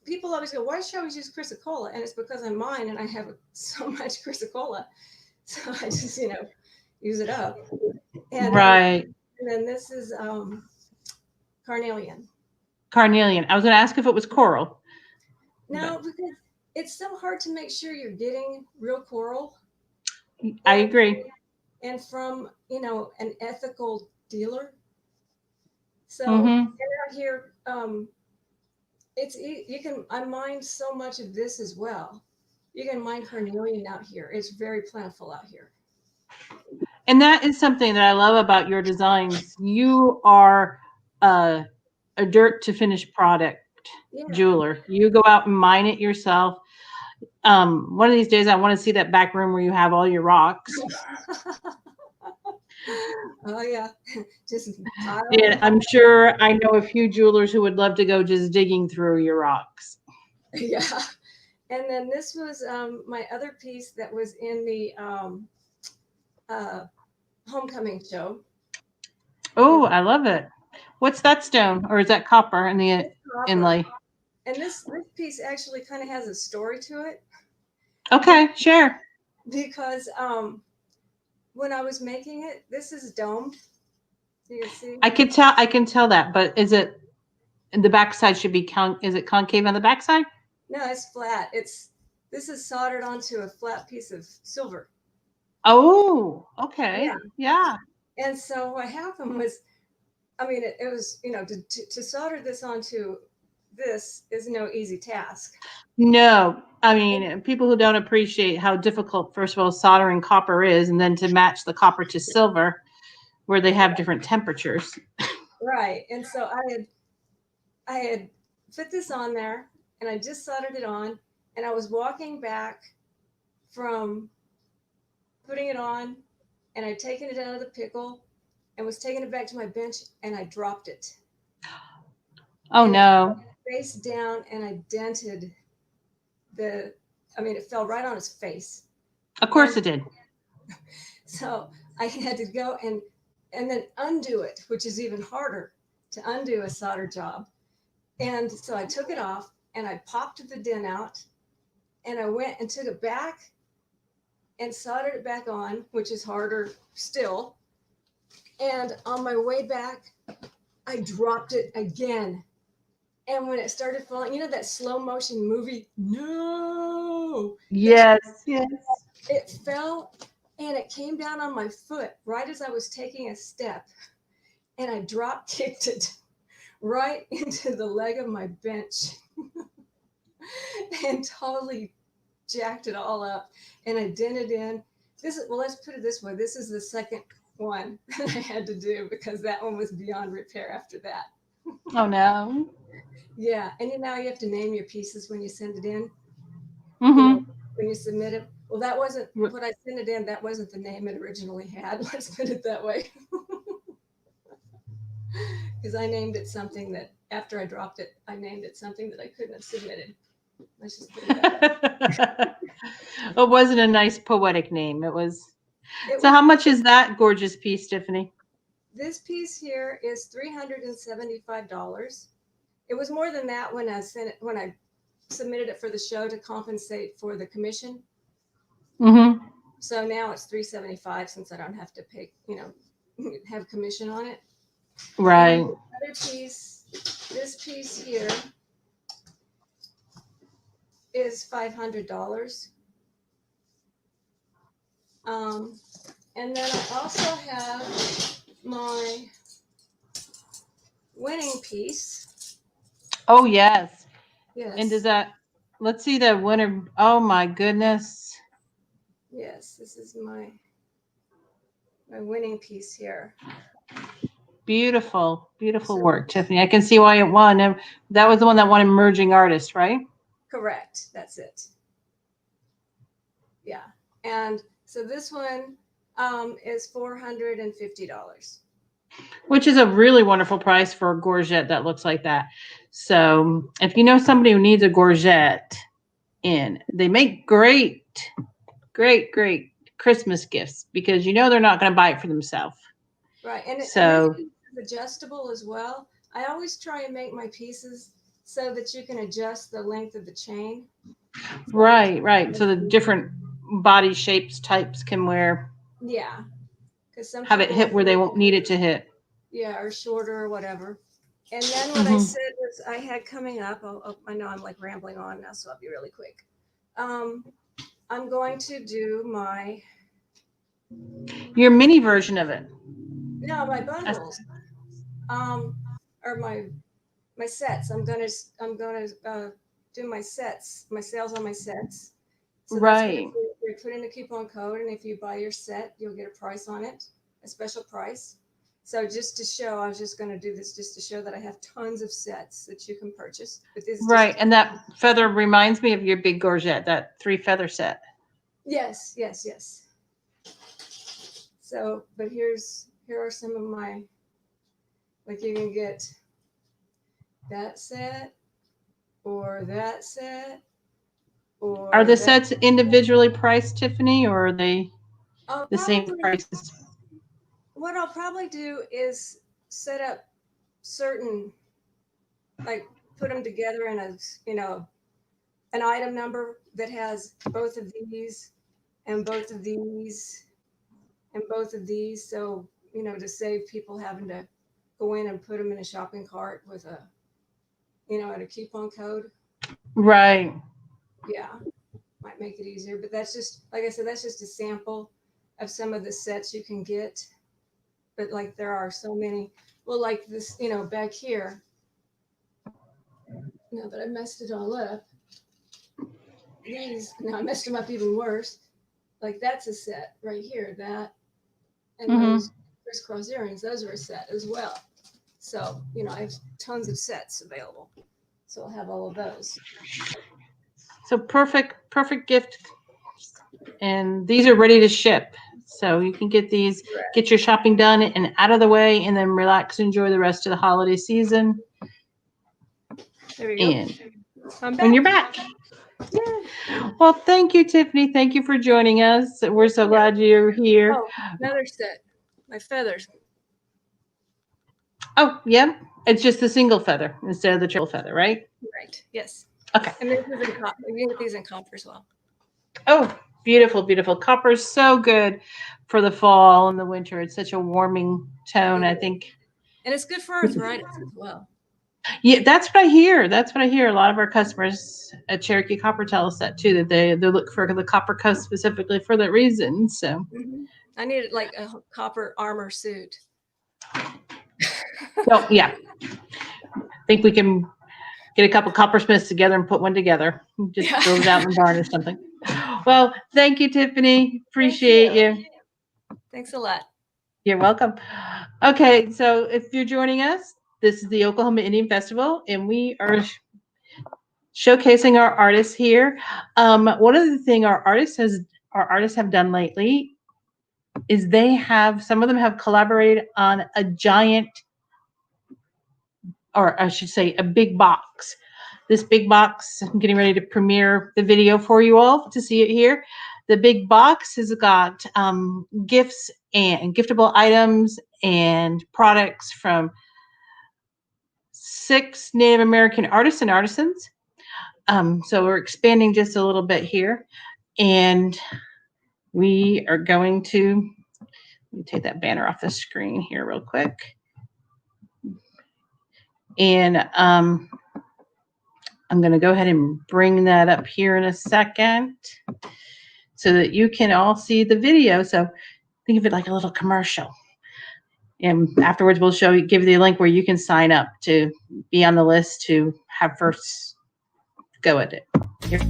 Speaker 5: people always go, why should I always use chrysocolla? And it's because I'm mine and I have so much chrysocolla. So I just, use it up. And
Speaker 1: right.
Speaker 5: Then this is carnelian.
Speaker 1: Carnelian. I was going to ask if it was coral.
Speaker 5: No, because it's so hard to make sure you're getting real coral.
Speaker 1: I agree.
Speaker 5: And from, an ethical dealer. So
Speaker 1: Mhm.
Speaker 5: out here, I mine so much of this as well. You can mine carnelian out here. It's very plentiful out here.
Speaker 1: And that is something that I love about your designs. You are a dirt to finished product jeweler. You go out and mine it yourself. One of these days I want to see that back room where you have all your rocks.
Speaker 5: Oh yeah.
Speaker 1: And I'm sure I know a few jewelers who would love to go just digging through your rocks.
Speaker 5: Yeah. And then this was my other piece that was in the homecoming show.
Speaker 1: Oh, I love it. What's that stone, or is that copper in the inlay?
Speaker 5: And this piece actually kind of has a story to it.
Speaker 1: Okay, sure.
Speaker 5: Because when I was making it, this is domed. You can see.
Speaker 1: I can tell that, but is it the backside should be is it concave on the backside?
Speaker 5: No, it's flat. This is soldered onto a flat piece of silver.
Speaker 1: Oh, okay. Yeah.
Speaker 5: And so what happened was, it was, to solder this onto this is no easy task.
Speaker 1: No, people who don't appreciate how difficult, first of all, soldering copper is, and then to match the copper to silver, where they have different temperatures.
Speaker 5: Right. And so I had put this on there and I just soldered it on and I was walking back from putting it on and I'd taken it out of the pickle and was taking it back to my bench and I dropped it.
Speaker 1: Oh
Speaker 5: And it
Speaker 1: no.
Speaker 5: face down and I dented it fell right on his face.
Speaker 1: Of course it did.
Speaker 5: So I had to go and then undo it, which is even harder to undo a solder job. And so I took it off and I popped the dent out and I went and took it back and soldered it back on, which is harder still. And on my way back, I dropped it again. And when it started falling, you know that slow motion movie? No.
Speaker 1: Yes. Yes.
Speaker 5: It fell and it came down on my foot right as I was taking a step. And I drop kicked it right into the leg of my bench and totally jacked it all up. And I dented in. Let's put it this way. This is the second one that I had to do because that one was beyond repair after that.
Speaker 1: Oh no.
Speaker 5: Yeah. And now you have to name your pieces when you send it in.
Speaker 1: Mm-hmm.
Speaker 5: When you submit it. Well, that wasn't what I sent it in. That wasn't the name it originally had. Let's put it that way. Because I named it something that after I dropped it, I named it something that I couldn't have submitted. Let's just put it that way.
Speaker 1: It wasn't a nice poetic name. It was.
Speaker 5: It
Speaker 1: So
Speaker 5: was-
Speaker 1: how much is that gorgeous piece, Tiffany?
Speaker 5: This piece here is $375. It was more than that when I submitted it for the show to compensate for the commission.
Speaker 1: Mm-hmm.
Speaker 5: So now it's $375 since I don't have to pay, have commission on it.
Speaker 1: Right.
Speaker 5: And the other piece, this piece here is $500. And then I also have my winning piece.
Speaker 1: Oh yes.
Speaker 5: Yes.
Speaker 1: And does that? Let's see the winner. Oh my goodness.
Speaker 5: Yes, this is my winning piece here.
Speaker 1: Beautiful, beautiful
Speaker 5: So-
Speaker 1: work, Tiffany. I can see why it won. And that was the one that won Emerging Artist, right?
Speaker 5: Correct. That's it. Yeah. And so this one is $450.
Speaker 1: Which is a really wonderful price for a gorget that looks like that. So if you know somebody who needs a gorget they make great Christmas gifts because they're not going to buy it for themselves.
Speaker 5: Right. And
Speaker 1: So-
Speaker 5: and it's adjustable as well. I always try and make my pieces so that you can adjust the length of the chain.
Speaker 1: Right. So the different body shapes, types can
Speaker 5: Yeah. Because some
Speaker 1: have it
Speaker 5: people
Speaker 1: hit where they won't need it to hit.
Speaker 5: Yeah, or shorter or whatever. And then what I said was I had coming up, I know I'm like rambling on now, so I'll be really quick. I'm going to do my
Speaker 1: Your mini version of it.
Speaker 5: my bundles, or my sets. I'm gonna do my sets, my sales on my sets. So that's what
Speaker 1: Right.
Speaker 5: you put in the coupon code, and if you buy your set, you'll get a price on it, a special price. So just to show, I was just going to do this just to show that I have tons of sets that you can purchase. But this is
Speaker 1: Right. And that feather reminds me of your big gorget, that 3 feather set.
Speaker 5: Yes. So, but here are some of my, like you can get that set or that set or
Speaker 1: Are the
Speaker 5: that-
Speaker 1: sets individually priced, Tiffany, or are they
Speaker 5: I'll
Speaker 1: the same
Speaker 5: probably-
Speaker 1: prices?
Speaker 5: What I'll probably do is set up certain, like put them together in an item number that has both of these and both of these and both of these. So, to save people having to go in and put them in a shopping cart with a coupon code.
Speaker 1: Right.
Speaker 5: Yeah, might make it easier. But that's just, like I said, that's just a sample of some of the sets you can get. But like there are so many. Well, like this, back here. Now that I messed it all up. Now I messed them up even worse. Like that's a set right here. That and those crisscross earrings, those are a set as well. So, I have tons of sets available. So I'll have all of those.
Speaker 1: So perfect gift. And these are ready to ship. So you can get these, get your shopping done and out of the way, and then relax, enjoy the rest of the holiday season.
Speaker 5: There you go.
Speaker 1: And
Speaker 5: I'm back.
Speaker 1: when you're back. Well, thank you, Tiffany. Thank you for joining us. We're so glad you're here.
Speaker 5: Oh, another set. My feathers.
Speaker 1: Oh, yeah. It's just the single feather instead of the triple feather, right?
Speaker 5: Right. Yes.
Speaker 1: Okay.
Speaker 5: And this is in copper. You can get these in copper as well.
Speaker 1: Oh, beautiful, beautiful. Copper is so good for the fall and the winter. It's such a warming tone, I think.
Speaker 5: And it's good for arthritis as well.
Speaker 1: Yeah, that's what I hear. That's what I hear. A lot of our customers at Cherokee Copper tell us that too, that they look for the copper cuff specifically for that reason. So
Speaker 5: I needed like a copper armor suit.
Speaker 1: so yeah. I think we can get a couple coppersmiths together and put one together. Just build it out in the barn or something. Well, thank you, Tiffany. Appreciate you.
Speaker 5: Thanks a lot.
Speaker 1: You're welcome. Okay, so if you're joining us, this is the Oklahoma Indian Festival, and we are showcasing our artists here. One of the things our artists have done lately is some of them have collaborated on a giant, or I should say, a big box. This big box, I'm getting ready to premiere the video for you all to see it here. The big box has got gifts and giftable items and products from 6 Native American artists and artisans. So we're expanding just a little bit here. And we are going to, let me take that banner off the screen here real quick. And I'm going to go ahead and bring that up here in a second so that you can all see the video. So think of it like a little commercial. And afterwards, we'll give you the link where you can sign up to be on the list to have first go at it. Here.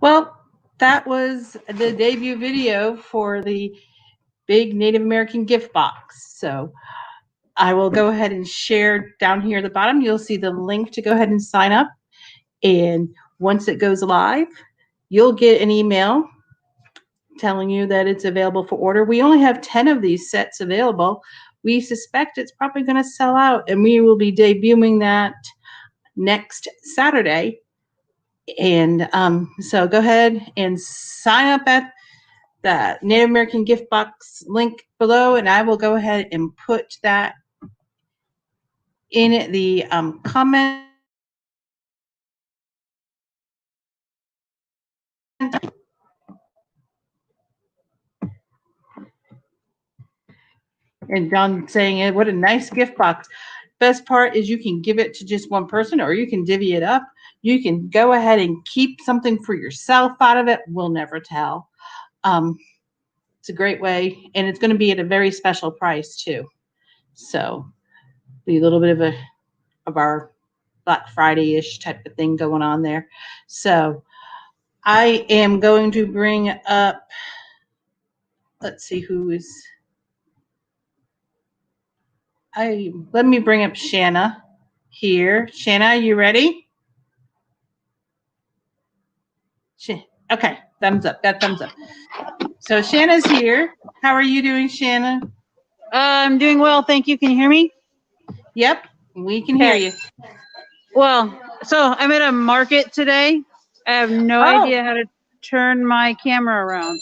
Speaker 1: Well, that was the debut video for the big Native American gift box. So I will go ahead and share down here at the bottom. You'll see the link to go ahead and sign up. And once it goes live, you'll get an email telling you that it's available for order. We only have 10 of these sets available. We suspect it's probably going to sell out, and we will be debuting that next Saturday. And so go ahead and sign up at the Native American gift box link below, and I will go ahead and put that in the comment. And John saying, what a nice gift box. Best part is you can give it to just one person, or you can divvy it up. You can go ahead and keep something for yourself out of it. We'll never tell. It's a great way, and it's going to be at a very special price too. So be a little bit of our Black Friday-ish type of thing going on there. So I am going to bring up, let's see who is, let me bring up Shanna here. Shanna, are you ready? Okay, thumbs up, got thumbs up. So Shanna's here. How are you doing, Shanna?
Speaker 6: I'm doing well, thank you. Can you hear me?
Speaker 1: Yep, we can hear
Speaker 6: Okay.
Speaker 1: you.
Speaker 6: Well, so I'm at a market today. I have no
Speaker 1: Oh.
Speaker 6: idea how to turn my camera around.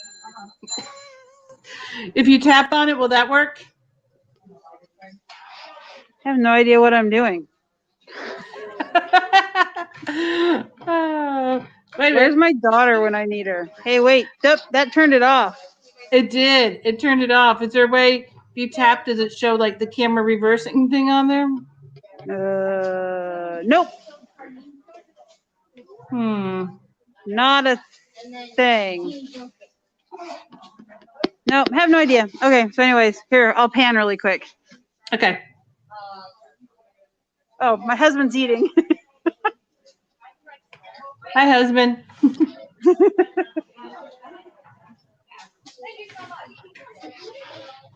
Speaker 1: If you tap on it, will that work?
Speaker 6: I have no idea what I'm doing.
Speaker 1: Oh, wait a
Speaker 6: Where's
Speaker 1: minute.
Speaker 6: my daughter when I need her? Hey, wait, that turned it off.
Speaker 1: It did. It turned it off. Is there a way, if you tap, does it show like the camera reversing thing on there?
Speaker 6: Nope, not a thing. Nope, have no idea. Okay, so anyways, here, I'll pan really quick.
Speaker 1: Okay.
Speaker 6: Oh, my husband's eating.
Speaker 1: Hi, husband.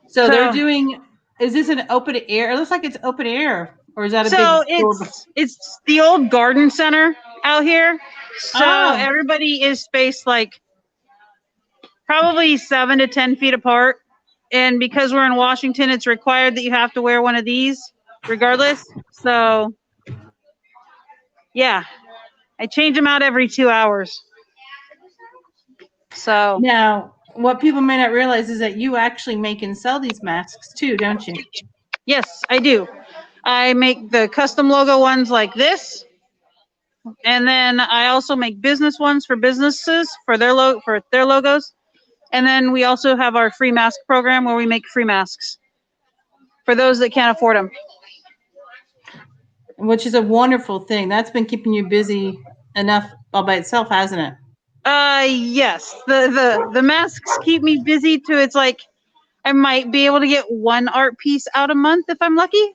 Speaker 1: So they're doing, is this an open air? It looks like it's open air. Or is that a
Speaker 6: So
Speaker 1: big store?
Speaker 6: it's the old garden center out here. So
Speaker 1: Oh.
Speaker 6: everybody is spaced like probably 7 to 10 feet apart. And because we're in Washington, it's required that you have to wear one of these regardless. So yeah, I change them out every 2 hours. So
Speaker 1: Now, what people may not realize is that you actually make and sell these masks too, don't you?
Speaker 6: yes, I do. I make the custom logo ones like this. And then I also make business ones for businesses for their logos. And then we also have our free mask program where we make free masks for those that can't afford them.
Speaker 1: Which is a wonderful thing. That's been keeping you busy enough all by itself, hasn't it?
Speaker 6: Yes. The masks keep me busy too. It's like I might be able to get one art piece out a month if I'm lucky.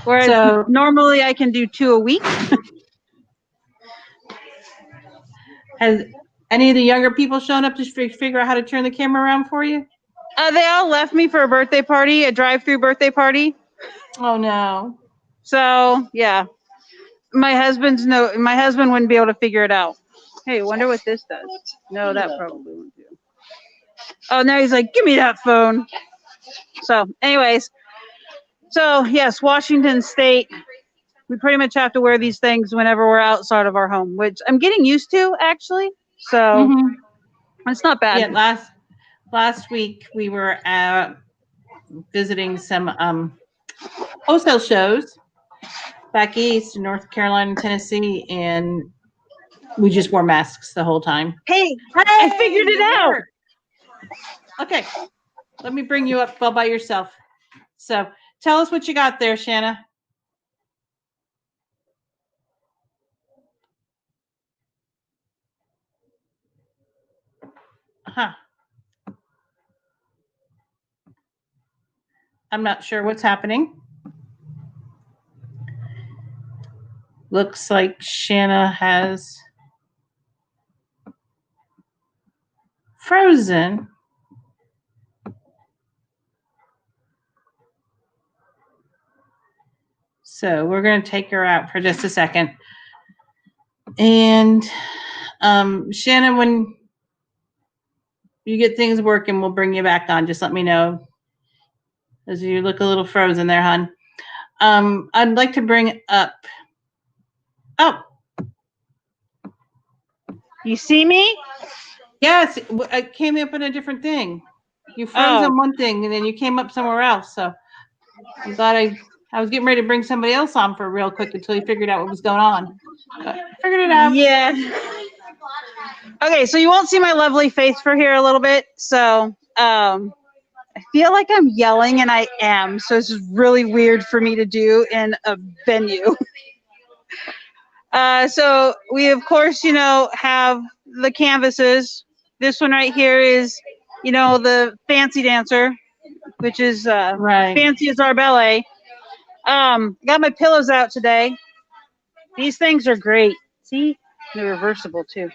Speaker 6: Whereas
Speaker 1: So-
Speaker 6: normally I can do 2 a week.
Speaker 1: Has any of the younger people shown up to figure out how to turn the camera around for you?
Speaker 6: They all left me for a birthday party, a drive-through birthday party.
Speaker 1: Oh no.
Speaker 6: So yeah, my husband wouldn't be able to figure it out. Hey, wonder what this does. No, that probably won't do. Oh, now he's like, give me that phone. So anyways, so yes, Washington State, we pretty much have to wear these things whenever we're outside of our home, which I'm getting used to actually. So it's not bad.
Speaker 1: Yeah, last week we were visiting some wholesale shows back east in North Carolina and Tennessee, and we just wore masks the whole time.
Speaker 6: Hey, I figured it out.
Speaker 1: Okay, let me bring you up all by yourself. So tell us what you got there, Shanna. Huh. I'm not sure what's happening. Looks like Shanna has frozen. So we're going to take her out for just a second. And Shanna, when you get things working, we'll bring you back on. Just let me know. As you look a little frozen there, hon. I'd like to bring up. Oh,
Speaker 6: You see me?
Speaker 1: yes, it came up in a different thing. You froze on one thing, and then you came up somewhere else. So I'm glad I was getting ready to bring somebody else on for real quick until you figured out what was going on. But I figured it out.
Speaker 6: Yeah. Okay, so you won't see my lovely face for here a little bit. So I feel like I'm yelling, and I am. So this is really weird for me to do in a venue. So we, of course, have the canvases. This one right here is, the fancy dancer, which is
Speaker 1: Right.
Speaker 6: fancy as our ballet. Got my pillows out today. These things are great. See, they're reversible too.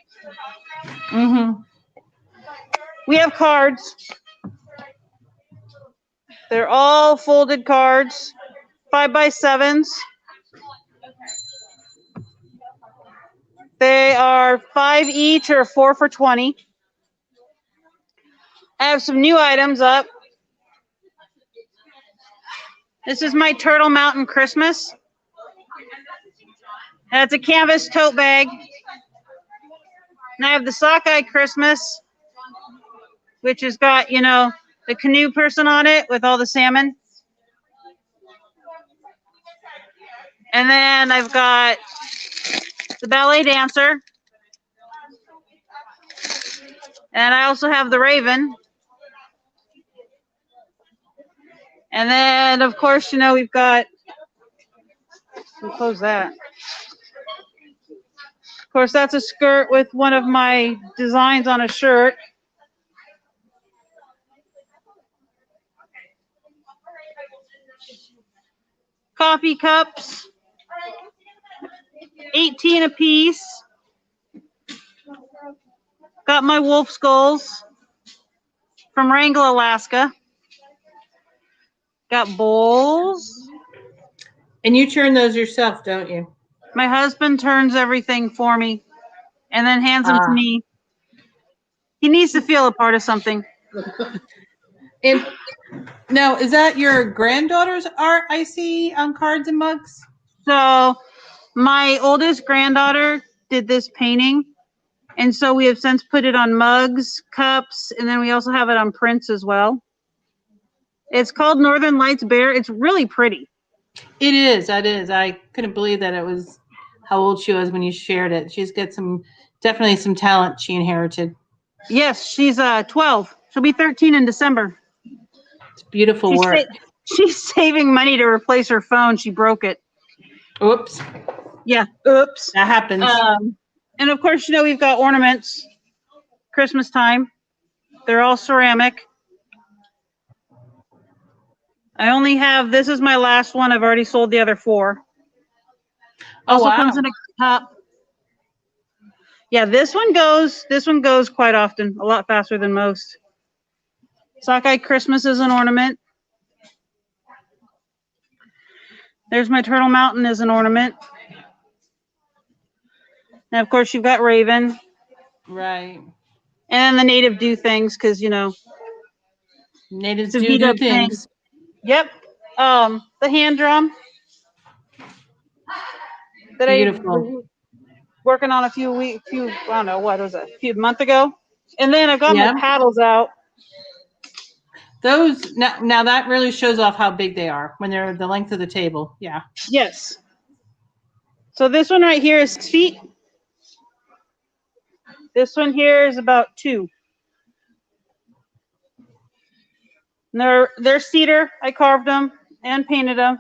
Speaker 6: We have cards. They're all folded cards, 5x7s. They are 5 each or 4 for $20. I have some new items up. This is my Turtle Mountain Christmas. That's a canvas tote bag. And I have the Sockeye Christmas, which has got, you know, the canoe person on it with all the salmon. And then I've got the ballet dancer. And I also have the Raven. And then, of course, you know, we've got, we'll close that. Of course, that's a skirt with one of my designs on a shirt. Coffee cups, 18 a piece. Got my wolf skulls from Wrangell, Alaska. Got bowls.
Speaker 1: And you turn those yourself, don't you?
Speaker 6: My husband turns everything for me and then hands them to me. He needs to feel a part of something.
Speaker 1: And now, is that your granddaughter's art I see on cards and mugs?
Speaker 6: So my oldest granddaughter did this painting. And so we have since put it on mugs, cups, and then we also have it on prints as well. It's called Northern Lights Bear. It's really pretty.
Speaker 1: It is. That is. I couldn't believe that it was how old she was when you shared it. She's got definitely some talent she inherited.
Speaker 6: Yes, she's 12. She'll be 13 in December.
Speaker 1: It's beautiful work.
Speaker 6: She's saving money to replace her phone. She broke it.
Speaker 1: Oops.
Speaker 6: Yeah. Oops.
Speaker 1: That happens.
Speaker 6: And of course, you know, we've got ornaments. Christmas time. They're all ceramic. I only have, this is my last one. I've already sold the other 4. Also comes in a cup. Yeah, this one goes quite often, a lot faster than most. Sockeye Christmas is an ornament. There's my Turtle Mountain as an ornament. And of course you've got Raven.
Speaker 1: Right.
Speaker 6: And then the native do things, because you know.
Speaker 1: Natives
Speaker 6: it's a
Speaker 1: do
Speaker 6: beat-up
Speaker 1: things.
Speaker 6: thing. Yep. The hand drum. That
Speaker 1: Beautiful.
Speaker 6: I was working on I don't know, what was it? A few months ago. And then I've got my paddles out.
Speaker 1: Those now that really shows off how big they are when they're the length of the table. Yeah.
Speaker 6: Yes. So this one right here is 6 feet. This one here is about 2. And they're cedar. I carved them and painted them.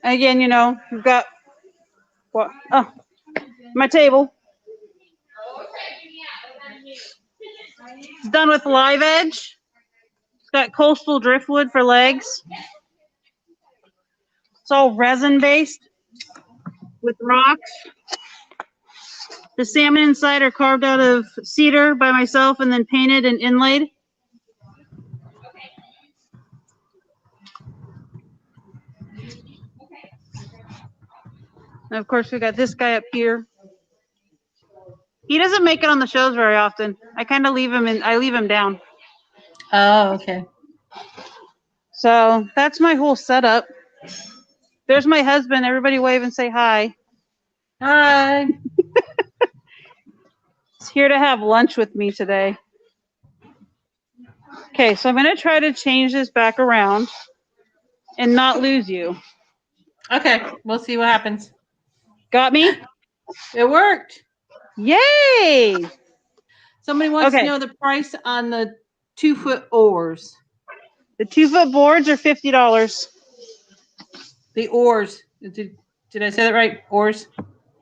Speaker 6: Again, you know, we've got my table. It's done with live edge. It's got coastal driftwood for legs. It's all resin based with rocks. The salmon inside are carved out of cedar by myself and then painted and inlaid. And of course, we got this guy up here. He doesn't make it on the shows very often. I kind of leave him down.
Speaker 1: Oh, okay.
Speaker 6: So that's my whole setup. There's my husband. Everybody wave and say hi.
Speaker 1: Hi.
Speaker 6: He's here to have lunch with me today. Okay, so I'm going to try to change this back around and not lose you.
Speaker 1: Okay, we'll see what happens.
Speaker 6: Got me?
Speaker 1: It worked.
Speaker 6: Yay!
Speaker 1: Somebody wants to know the price on the 2-foot oars.
Speaker 6: The 2-foot boards are $50.
Speaker 1: The oars. Did I say that right? Oars?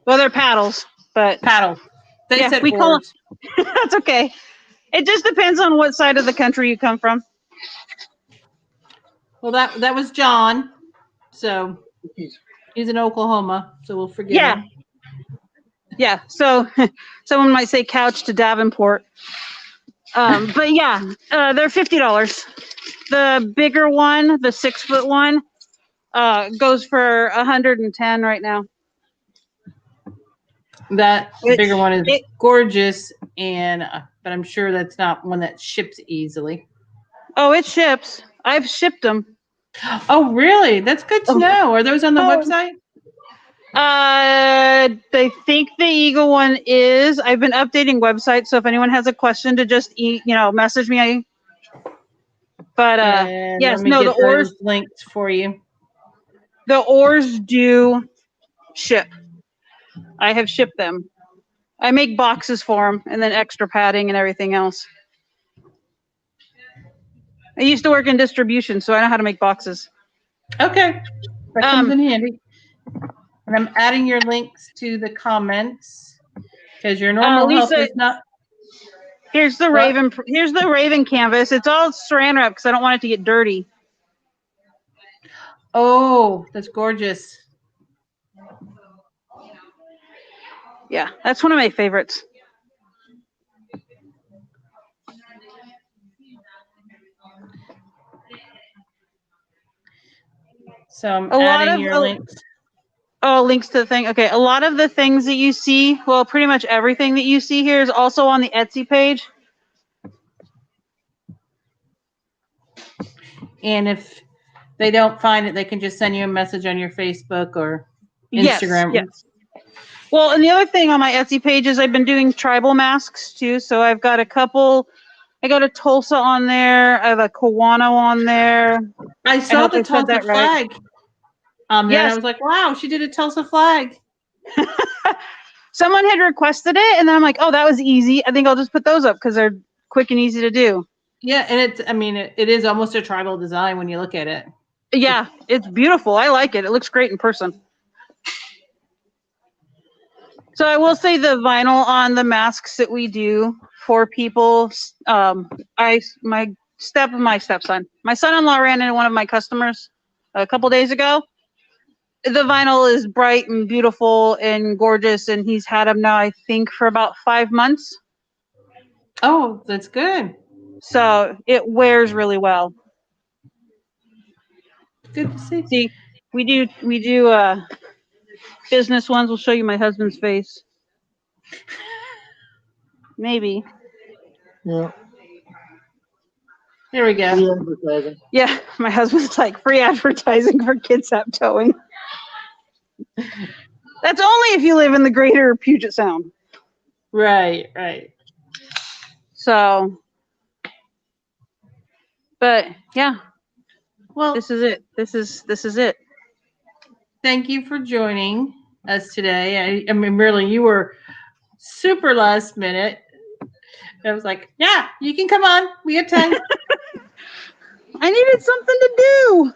Speaker 6: Well, they're paddles, but
Speaker 1: paddle. They said
Speaker 6: we call
Speaker 1: oars.
Speaker 6: them. That's okay. It just depends on what side of the country you come from.
Speaker 1: Well, that was John. So he's in Oklahoma, so we'll forgive him.
Speaker 6: Yeah. So someone might say couch to Davenport. But yeah, they're $50. The bigger one, the 6-foot one, goes for $110 right now.
Speaker 1: That
Speaker 6: It's-
Speaker 1: bigger one is
Speaker 6: it-
Speaker 1: gorgeous, and but I'm sure that's not one that ships easily.
Speaker 6: Oh, it ships. I've shipped them.
Speaker 1: Oh, really? That's good to
Speaker 6: Oh.
Speaker 1: know. Are those on the
Speaker 6: Oh.
Speaker 1: website?
Speaker 6: I think the Eagle one is. I've been updating websites, so if anyone has a question, to just message me. But
Speaker 1: And
Speaker 6: yes,
Speaker 1: let me
Speaker 6: no,
Speaker 1: get
Speaker 6: the oars.
Speaker 1: those links for you.
Speaker 6: The oars do ship. I have shipped them. I make boxes for them, and then extra padding and everything else. I used to work in distribution, so I know how to make boxes.
Speaker 1: Okay, that comes
Speaker 6: Um,
Speaker 1: in handy. And I'm adding your links to the comments because your normal help
Speaker 6: Lisa-
Speaker 1: is not.
Speaker 6: Here's the
Speaker 1: What?
Speaker 6: Raven. Here's the Raven canvas. It's all saran wrap because I don't want it to get dirty.
Speaker 1: Oh, that's gorgeous.
Speaker 6: Yeah, that's one of my favorites.
Speaker 1: So I'm
Speaker 6: A lot
Speaker 1: adding
Speaker 6: of-
Speaker 1: your links.
Speaker 6: Oh, links to the thing. Okay, a lot of the things that you see, well, pretty much everything that you see here is also on the Etsy page.
Speaker 1: And if they don't find it, they can just send you a message on your Facebook or
Speaker 6: Yes,
Speaker 1: Instagram.
Speaker 6: yes. Well, and the other thing on my Etsy page is I've been doing tribal masks too. So I've got a couple. I got a Tulsa on there. I have a Kawano on there.
Speaker 1: I saw
Speaker 6: hope
Speaker 1: the
Speaker 6: I said
Speaker 1: Tulsa
Speaker 6: that right.
Speaker 1: flag. And I
Speaker 6: Yes.
Speaker 1: was like, wow, she did a Tulsa flag.
Speaker 6: Someone had requested it, and then I'm like, oh, that was easy. I think I'll just put those up because they're quick and easy to do.
Speaker 1: Yeah, and it is almost a tribal design when you look at it.
Speaker 6: Yeah, it's beautiful. I like it. It looks great in person. So I will say the vinyl on the masks that we do for people, my stepson, my son-in-law ran into one of my customers a couple days ago. The vinyl is bright and beautiful and gorgeous, and he's had them now, I think, for about 5 months.
Speaker 1: Oh, that's good.
Speaker 6: So it wears really well.
Speaker 1: Good to see.
Speaker 6: See, we do business ones. We'll show you my husband's face. Maybe.
Speaker 4: Yeah.
Speaker 1: Here we go.
Speaker 4: Free advertising.
Speaker 6: Yeah, my husband's like free advertising for Kitsap Towing. That's only if you live in the greater Puget Sound.
Speaker 1: Right, right.
Speaker 6: So, but yeah,
Speaker 1: Well,
Speaker 6: this is it. This is it.
Speaker 1: thank you for joining us today. I mean, really, you were super last minute. I was like, yeah, you can come on. We have time.
Speaker 6: I needed something to do.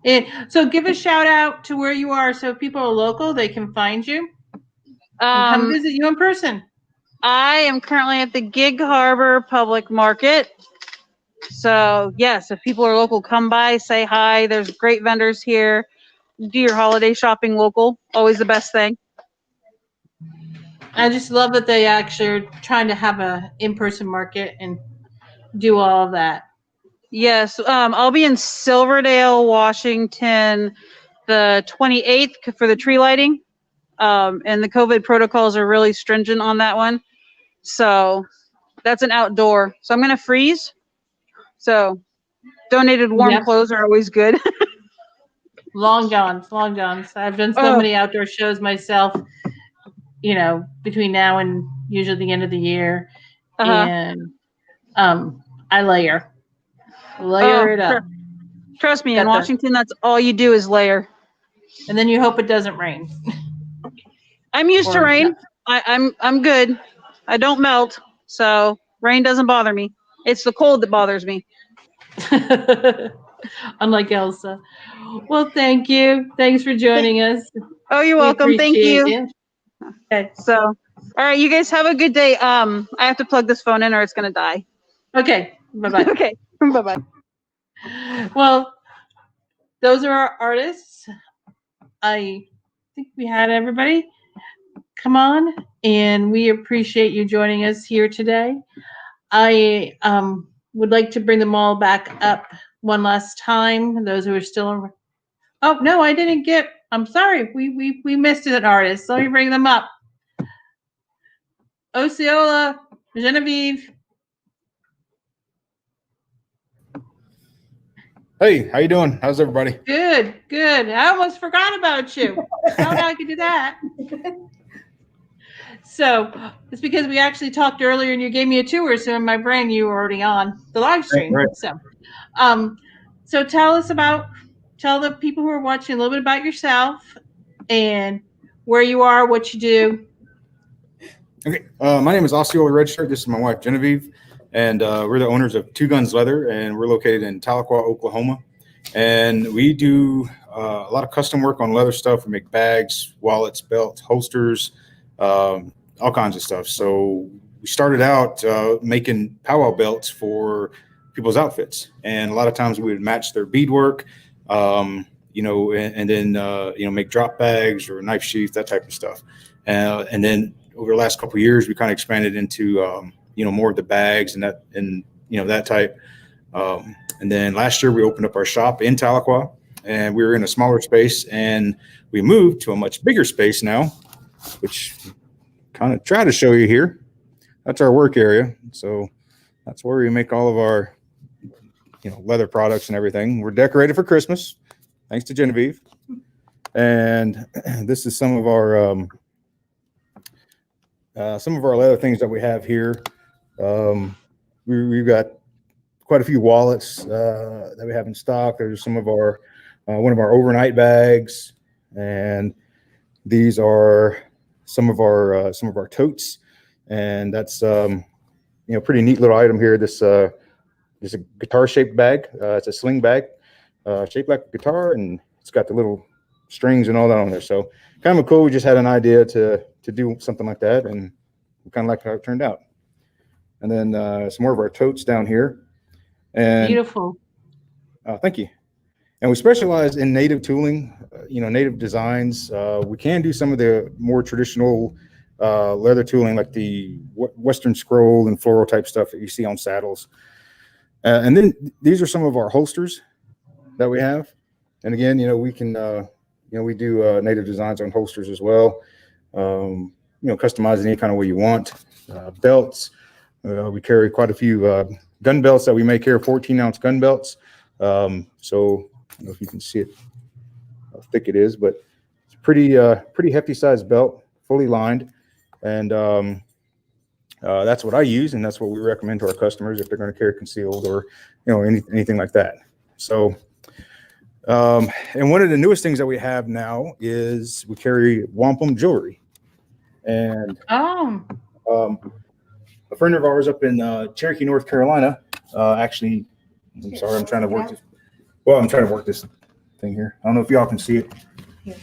Speaker 1: And so give a shout out to where you are so if people are local, they can find you and come visit you in person.
Speaker 6: I am currently at the Gig Harbor Public Market. So yes, if people are local, come by, say hi. There's great vendors here. Do your holiday shopping local. Always the best thing.
Speaker 1: I just love that they actually are trying to have a in-person market and do all of that.
Speaker 6: Yes, I'll be in Silverdale, Washington, the 28th for the tree lighting. And the COVID protocols are really stringent on that one. So that's an outdoor. So I'm going to freeze. So donated warm
Speaker 1: Yep.
Speaker 6: clothes are always good.
Speaker 1: Long johns, long johns. I've done so
Speaker 6: Oh.
Speaker 1: many outdoor shows myself, you know, between now and usually the end of the year.
Speaker 6: Uh-huh.
Speaker 1: And I layer it up.
Speaker 6: Trust me,
Speaker 1: Got
Speaker 6: in
Speaker 1: the-
Speaker 6: Washington, that's all you do is layer.
Speaker 1: And then you hope it doesn't rain.
Speaker 6: I'm used to
Speaker 1: Or-
Speaker 6: rain. I'm good. I don't melt, so rain doesn't bother me. It's the cold that bothers me.
Speaker 1: Unlike Elsa. Well, thank you. Thanks for joining us.
Speaker 6: Oh, you're
Speaker 1: We
Speaker 6: welcome. Thank
Speaker 1: appreciate
Speaker 6: you.
Speaker 1: Okay.
Speaker 6: So, all right, you guys have a good day. I have to plug this phone in or it's gonna die.
Speaker 1: Okay. Bye-bye.
Speaker 6: Okay. Bye-bye.
Speaker 1: Well, those are our artists. I think we had everybody come on, and we appreciate you joining us here today. I would like to bring them all back up one last time. Those who are still. Oh no, I didn't get I'm sorry, we missed an artist. Let me bring them up. Osceola, Genevieve.
Speaker 7: Hey, how you doing? How's everybody?
Speaker 1: Good, good. I almost forgot about you. How did I could do that? So it's because we actually talked earlier and you gave me a tour. So in my brain, you were already on the live stream.
Speaker 7: Right.
Speaker 1: So tell the people who are watching a little bit about yourself and where you are, what you do.
Speaker 7: Okay. My name is Osceola Redshirt. This is my wife, Genevieve, and we're the owners of Two Guns Leather, and we're located in Tahlequah, Oklahoma. And we do a lot of custom work on leather stuff. We make bags, wallets, belts, holsters, all kinds of stuff. So we started out making powwow belts for people's outfits, and a lot of times we would match their beadwork, and then make drop bags or knife sheath, that type of stuff. And then over the last couple of years, we kind of expanded into more of the bags and that type. And then last year we opened up our shop in Tahlequah, and we were in a smaller space, and we moved to a much bigger space now, which kind of try to show you here. That's our work area. So that's where we make all of our, leather products and everything. We're decorated for Christmas, thanks to Genevieve. And this is some of our leather things that we have here. We've got quite a few wallets that we have in stock. There's some of our one of our overnight bags, and these are some of our totes. And that's pretty neat little item here. This is a guitar shaped bag. It's a sling bag shaped like a guitar, and it's got the little strings and all that on there. So kind of cool. We just had an idea to do something like that, and we kind of like how it turned out. And then some more of our totes down here. And
Speaker 1: Beautiful.
Speaker 7: Thank you. And we specialize in native tooling, native designs. We can do some of the more traditional leather tooling, like the Western scroll and floral type stuff that you see on saddles. And then these are some of our holsters that we have. And again, we can, we do native designs on holsters as well. Customize any kind of way you want. Belts. We carry quite a few gun belts that we make here, 14-ounce gun belts. So I don't know if you can see it, how thick it is, but it's pretty hefty sized belt, fully lined. And that's what I use, and that's what we recommend to our customers if they're going to carry concealed or anything like that. So and one of the newest things that we have now is we carry wampum jewelry. And a friend of ours up in Cherokee, North Carolina, actually, I'm sorry, I'm trying to work this. Well, I'm trying to work this thing here. I don't know if y'all can see it,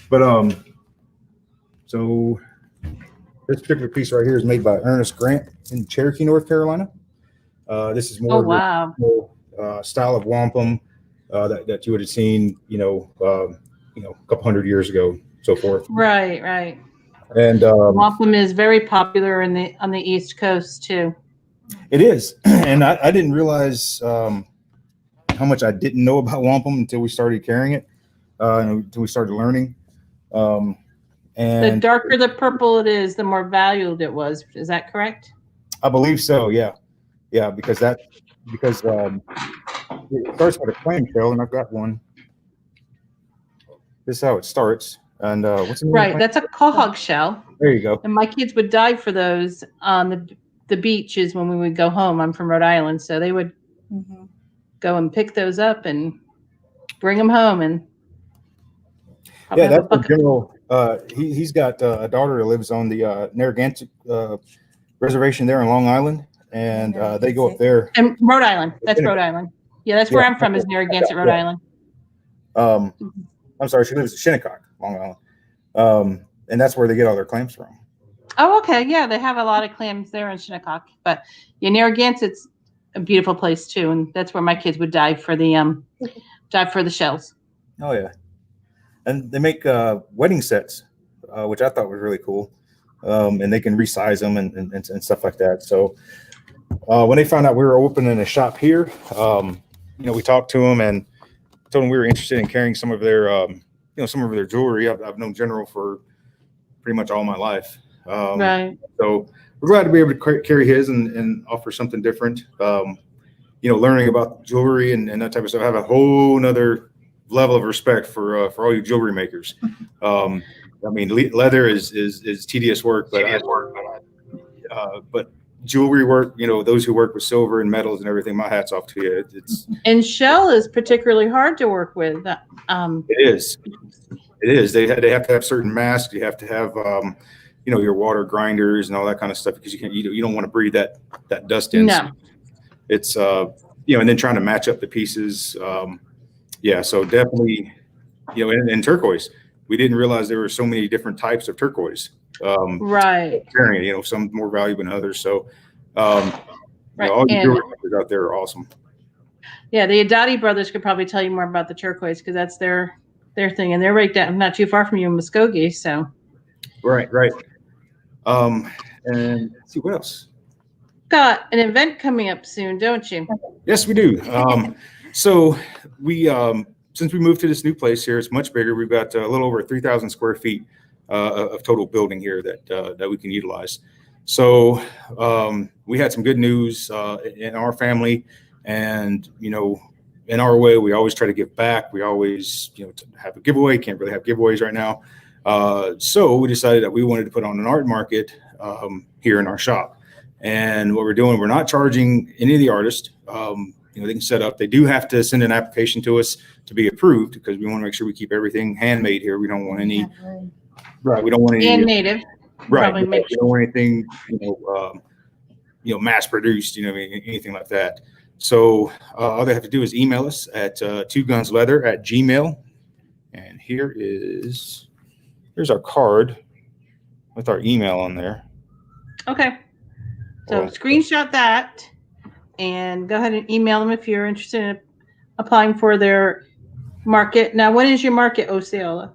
Speaker 7: but so this particular piece right here is made by Ernest Grant in Cherokee, North Carolina. This is more style of wampum that you would have seen, a couple hundred years ago, so forth.
Speaker 1: Right.
Speaker 7: And
Speaker 1: wampum is very popular on the East Coast too.
Speaker 7: It is, and I didn't realize how much I didn't know about wampum until we started carrying it, until we started learning. And
Speaker 1: the darker the purple it is, the more valued it was. Is that correct?
Speaker 7: I believe so. Yeah, because it starts with a clamshell, and I've got one. This is how it starts. And what's the name?
Speaker 1: Right, that's a quahog shell.
Speaker 7: There you go.
Speaker 1: And my kids would dive for those on the beaches when we would go home. I'm from Rhode Island, so they would go and pick those up and bring them home. And
Speaker 7: that's the general. He's got a daughter that lives on the Narragansett reservation there in Long Island, and they go up there.
Speaker 1: And Rhode Island. That's Rhode Island. Yeah, that's where I'm from, is Narragansett, Rhode Island.
Speaker 7: I'm sorry, she lives in Shinnecock, Long Island. And that's where they get all their clams from.
Speaker 1: Oh, okay. Yeah, they have a lot of clams there in Shinnecock. But Narragansett's a beautiful place too, and that's where my kids would dive for the shells.
Speaker 7: Oh yeah, and they make wedding sets, which I thought was really cool. And they can resize them and stuff like that. So when they found out we were opening a shop here, we talked to them and told them we were interested in carrying some of their some of their jewelry. I've known General for pretty much all my life.
Speaker 1: Right.
Speaker 7: So we're glad to be able to carry his and offer something different. Learning about jewelry and that type of stuff. I have a whole nother level of respect for all you jewelry makers. Leather is tedious work, but jewelry work, those who work with silver and metals and everything, my hat's off to you.
Speaker 1: And shell is particularly hard to work with.
Speaker 7: It is. They have to have certain masks. You have to have, your water grinders and all that kind of stuff because you don't want to breathe that dust in.
Speaker 1: No.
Speaker 7: It's and then trying to match up the pieces. So definitely, and turquoise. We didn't realize there were so many different types of turquoise.
Speaker 1: Right.
Speaker 7: Some more valuable than others. So,
Speaker 1: Right.
Speaker 7: all the
Speaker 1: And-
Speaker 7: jewelry makers out there are awesome.
Speaker 1: Yeah, the Adati brothers could probably tell you more about the turquoise because that's their thing, and they're right down, not too far from you in Muskogee. So,
Speaker 7: Right. And let's see what else.
Speaker 1: got an event coming up soon, don't you?
Speaker 7: Yes, we do. So we, since we moved to this new place here, it's much bigger. We've got a little over 3,000 square feet of total building here that we can utilize. So we had some good news in our family, and in our way, we always try to give back. We always have a giveaway. Can't really have giveaways right now. So we decided that we wanted to put on an art market here in our shop. And what we're doing, we're not charging any of the artists. They can set up. They do have to send an application to us to be approved because we want to make sure we keep everything handmade here. We don't want any. Right. We don't want any.
Speaker 1: And native.
Speaker 7: Right.
Speaker 1: Probably make
Speaker 7: We don't want anything, mass produced. Anything like that. So all they have to do is email us at twogunsleather@gmail. And here's our card with our email on there.
Speaker 1: Okay. So screenshot that and go ahead and email them if you're interested in applying for their market. Now, when is your market, Osceola?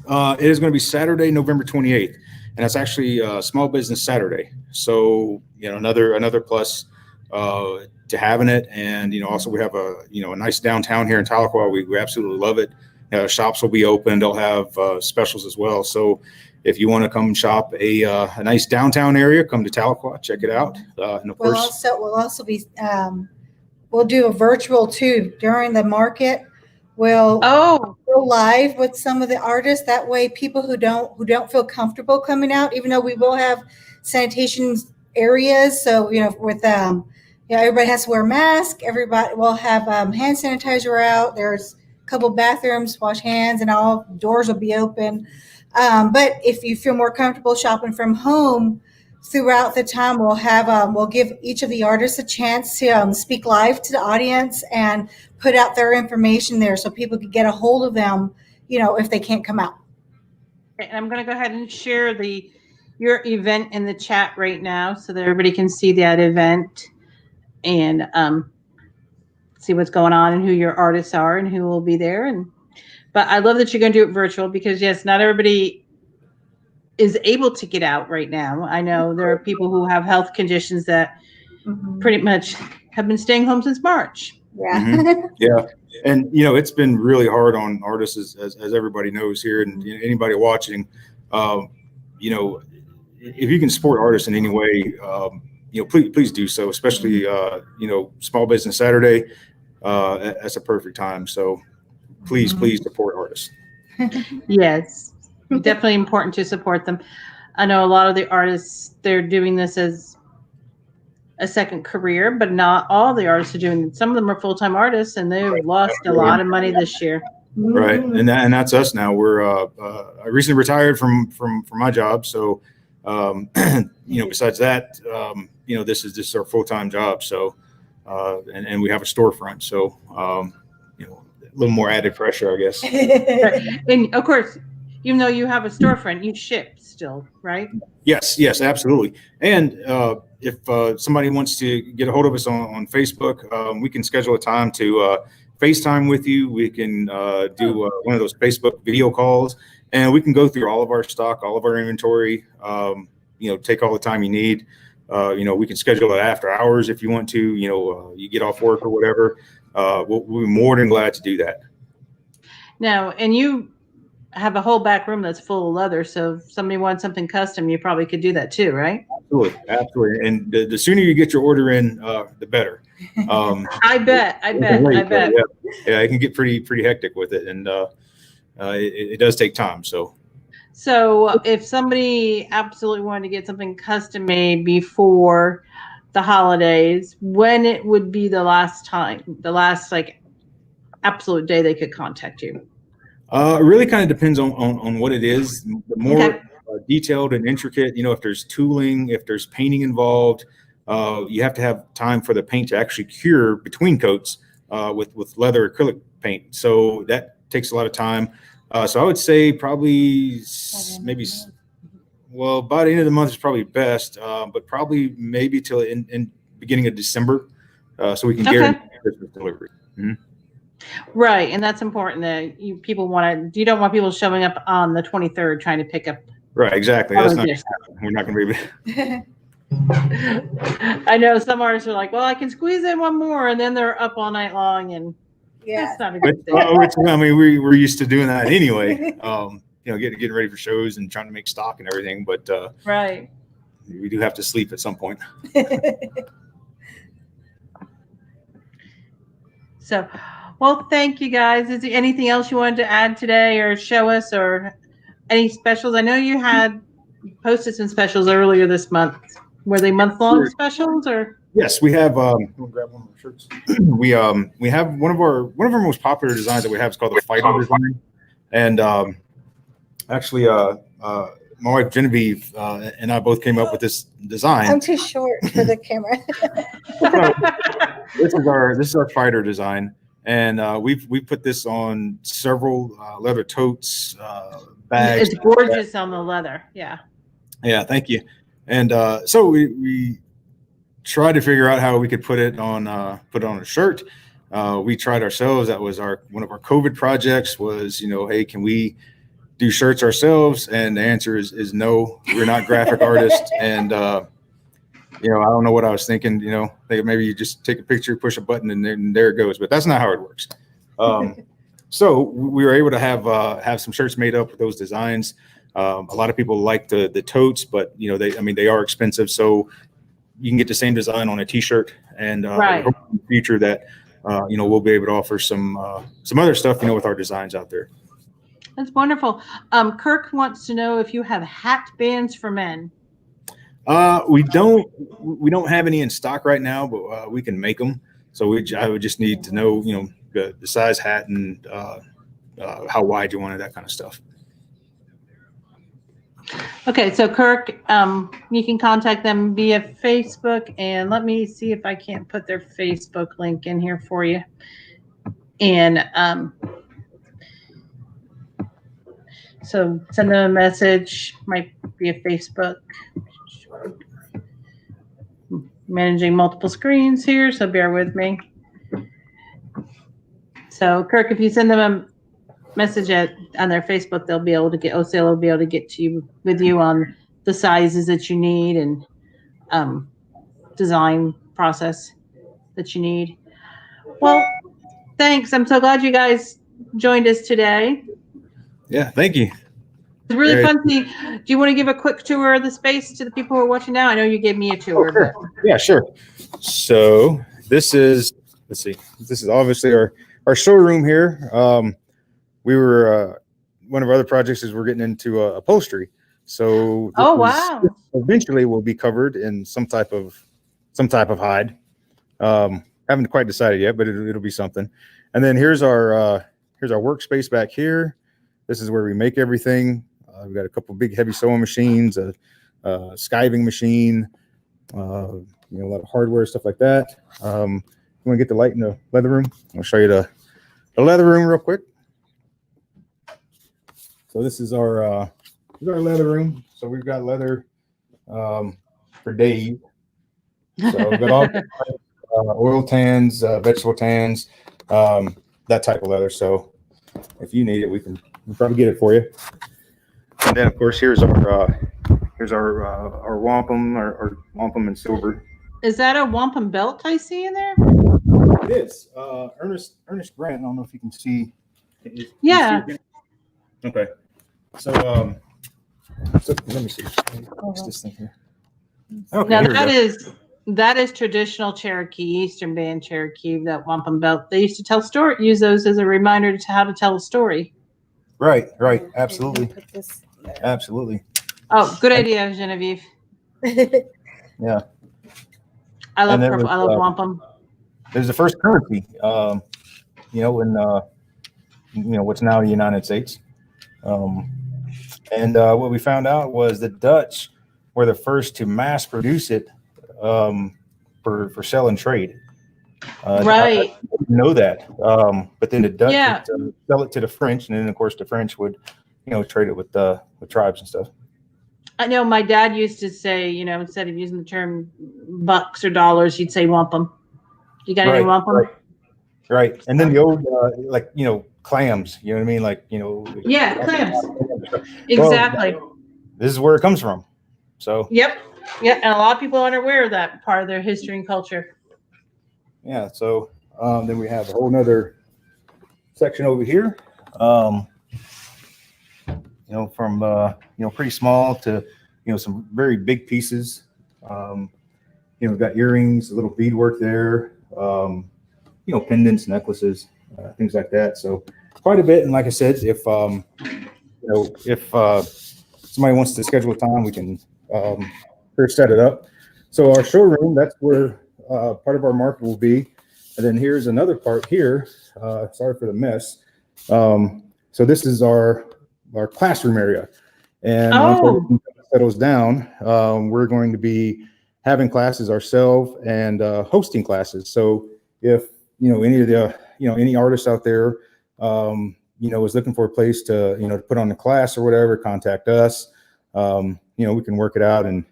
Speaker 7: It is going to be Saturday, November 28th, and it's actually Small Business Saturday. So, another plus to having it. And, also we have a nice downtown here in Tahlequah. We absolutely love it. Shops will be open. They'll have specials as well. So if you want to come shop a nice downtown area, come to Tahlequah, check it out. And of course,
Speaker 8: We'll also be we'll do a virtual too during the market. We'll go live with some of the artists. That way, people who don't feel comfortable coming out, even though we will have sanitation areas. So with everybody has to wear a mask. Everybody will have hand sanitizer out. There's a couple bathrooms, wash hands, and all doors will be open. But if you feel more comfortable shopping from home, throughout the time we'll give each of the artists a chance to speak live to the audience and put out their information there so people can get a hold of them, if they can't come out.
Speaker 1: And I'm going to go ahead and share your event in the chat right now so that everybody can see that event and see what's going on and who your artists are and who will be there. But I love that you're going to do it virtual because, yes, not everybody is able to get out right now. I know there are people who have health conditions that pretty much have been staying home since March.
Speaker 8: Yeah.
Speaker 7: Mm-hmm. Yeah. And, it's been really hard on artists, as everybody knows here and anybody watching. If you can support artists in any way, please do so, especially, Small Business Saturday. That's a perfect time. So please support artists.
Speaker 1: Yes, definitely important to support them. I know a lot of the artists, they're doing this as a second career, but not all the artists are doing it. Some of them are full-time artists and they've lost a lot of money this year.
Speaker 7: Right. And that's us now. We're I recently retired from my job. So besides that, this is our full-time job. So and we have a storefront. So a little more added pressure, I guess.
Speaker 1: And of course, even though you have a storefront, you ship still, right?
Speaker 7: Yes, absolutely. And if somebody wants to get a hold of us on Facebook, we can schedule a time to FaceTime with you. We can do one of those Facebook video calls, and we can go through all of our stock, all of our inventory. Take all the time you need. We can schedule it after hours if you want to. You get off work or whatever. We'll be more than glad to do that.
Speaker 1: Now, and you have a whole back room that's full of leather. So if somebody wants something custom, you probably could do that too, right?
Speaker 7: Absolutely, absolutely. And the sooner you get your order in, the better.
Speaker 1: I bet.
Speaker 7: Yeah, it can get pretty hectic with it, and it does take time. So
Speaker 1: if somebody absolutely wanted to get something custom made before the holidays, when it would be the last like absolute day they could contact you?
Speaker 7: It really kind of depends on what it is. The more
Speaker 1: Okay.
Speaker 7: Detailed and intricate, if there's tooling, if there's painting involved, you have to have time for the paint to actually cure between coats with leather acrylic paint. So that takes a lot of time. So I would say probably maybe, well, by the end of the month is probably best, but probably maybe till in beginning of December, so we can guarantee Christmas delivery. Mm-hmm.
Speaker 1: Right, and that's important that you don't want people showing up on the 23rd trying to pick up.
Speaker 7: Right, exactly. That's not. We're not going to be.
Speaker 1: I know some artists are like, well, I can squeeze in one more, and then they're up all night long, and
Speaker 8: Yeah.
Speaker 1: that's not a good thing.
Speaker 7: I mean, we're used to doing that anyway. Getting ready for shows and trying to make stock and everything, but
Speaker 1: Right.
Speaker 7: we do have to sleep at some point.
Speaker 1: So, well, thank you guys. Is there anything else you wanted to add today or show us, or any specials? I know you had posted some specials earlier this month. Were they month-long specials or?
Speaker 7: Yes, we have. We'll grab one of our shirts. we have one of our most popular designs that we have is called the Fighter design, and actually, my wife Genevieve and I both came up with this design.
Speaker 8: I'm too short for the camera.
Speaker 7: This is our Fighter design, and we've put this on several leather totes, bags.
Speaker 1: It's gorgeous on the leather. Yeah.
Speaker 7: Yeah, thank you. And so we tried to figure out how we could put it on a shirt. We tried ourselves. That was one of our COVID projects. Was hey, can we do shirts ourselves? And the answer is no. We're not graphic artists, and I don't know what I was thinking. Maybe you just take a picture, push a button, and there it goes. But that's not how it works. So we were able to have some shirts made up with those designs. A lot of people like the totes, but they are expensive. So you can get the same design on a T-shirt, and
Speaker 1: Right.
Speaker 7: we hope in the future that we'll be able to offer some other stuff with our designs out there.
Speaker 1: That's wonderful. Kirk wants to know if you have hat bands for men.
Speaker 7: We don't have any in stock right now, but we can make them. So I would just need to know the size hat and how wide you wanted, that kind of stuff.
Speaker 1: Okay, so Kirk, you can contact them via Facebook, and let me see if I can't put their Facebook link in here for you. And so send them a message, might be a Facebook. Managing multiple screens here, so bear with me. So Kirk, if you send them a message on their Facebook, they'll be able to get OCL will be able to get with you on the sizes that you need and design process that you need. Well, thanks. I'm so glad you guys joined us today.
Speaker 7: Yeah, thank you.
Speaker 1: It's really fun to see. Do you want to give a quick tour of the space to the people who are watching now? I know you gave me a tour.
Speaker 7: Sure. Yeah, sure. So this is obviously our showroom here. We were one of our other projects is we're getting into upholstery. So
Speaker 1: wow!
Speaker 7: Eventually will be covered in some type of hide. Haven't quite decided yet, but it'll be something. And then here's our workspace back here. This is where we make everything. We've got a couple big heavy sewing machines, a skiving machine, a lot of hardware, stuff like that. You want to get the light in the leather room? I'll show you the leather room real quick. So this is our leather room. So we've got leather for days. So we've got all oil tans, vegetable tans, that type of leather. So if you need it, we'll probably get it for you. And then of course here's our wampum, our wampum in silver.
Speaker 1: Is that a wampum belt I see in there?
Speaker 7: It is. Ernest Grant. I don't know if you can see.
Speaker 1: Yeah.
Speaker 7: Okay. So, let me see. What's this thing here? Okay,
Speaker 1: Now
Speaker 7: here we go.
Speaker 1: that is traditional Cherokee, Eastern Band Cherokee, that wampum belt. They used to use those as a reminder to how to tell a story.
Speaker 7: Right, absolutely, absolutely.
Speaker 1: Oh, good idea, Genevieve.
Speaker 7: Yeah.
Speaker 1: I love
Speaker 7: And there
Speaker 1: purple.
Speaker 7: was,
Speaker 1: I love wampum.
Speaker 7: There's the first currency, in what's now the United States. And what we found out was the Dutch were the first to mass produce it for sell and trade.
Speaker 1: Right.
Speaker 7: I didn't know that. But then the Dutch
Speaker 1: Yeah.
Speaker 7: would sell it to the French, and then of course the French would, trade it with tribes and stuff.
Speaker 1: I know my dad used to say, instead of using the term bucks or dollars, he'd say wampum. You got any wampum?
Speaker 7: Right. And then the old, clams, you know what I mean? Like,
Speaker 1: Yeah, clams. Exactly.
Speaker 7: This is where it comes from. So.
Speaker 1: Yep. Yeah. And a lot of people aren't aware of that part of their history and culture.
Speaker 7: Yeah. So then we have a whole nother section over here. From pretty small to some very big pieces. We've got earrings, a little beadwork there. Pendants, necklaces, things like that. So quite a bit. And like I said, if somebody wants to schedule a time, we can set it up. So our showroom, that's where part of our market will be. And then here's another part here. Sorry for the mess. So this is our classroom area. And once everything settles down, we're going to be having classes ourselves and hosting classes. So if any of the any artists out there is looking for a place to to put on the class or whatever, contact us. We can work it out and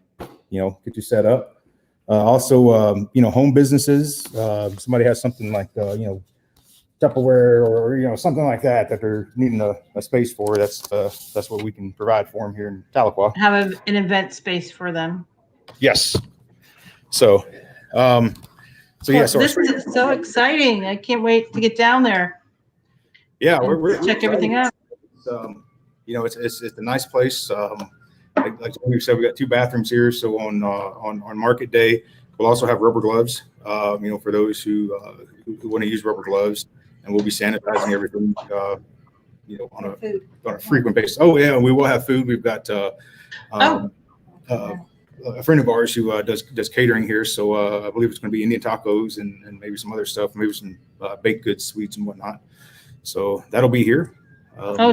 Speaker 7: get you set up. Also, home businesses. Somebody has something like Tupperware or something like that they're needing a space for. That's what we can provide for them here in Tahlequah.
Speaker 1: Have an event space for them.
Speaker 7: Yes. So.
Speaker 1: This is so exciting. I can't wait to get down there.
Speaker 7: Yeah, we're
Speaker 1: check everything out.
Speaker 7: It's a nice place. Like we said, we got 2 bathrooms here. So on market day, we'll also have rubber gloves. For those who want to use rubber gloves, and we'll be sanitizing everything. On a frequent basis. Oh yeah, we will have food. We've got a friend of ours who does catering here, so I believe it's going to be Indian tacos and maybe some other stuff, maybe some baked goods, sweets, and whatnot. So that'll be here.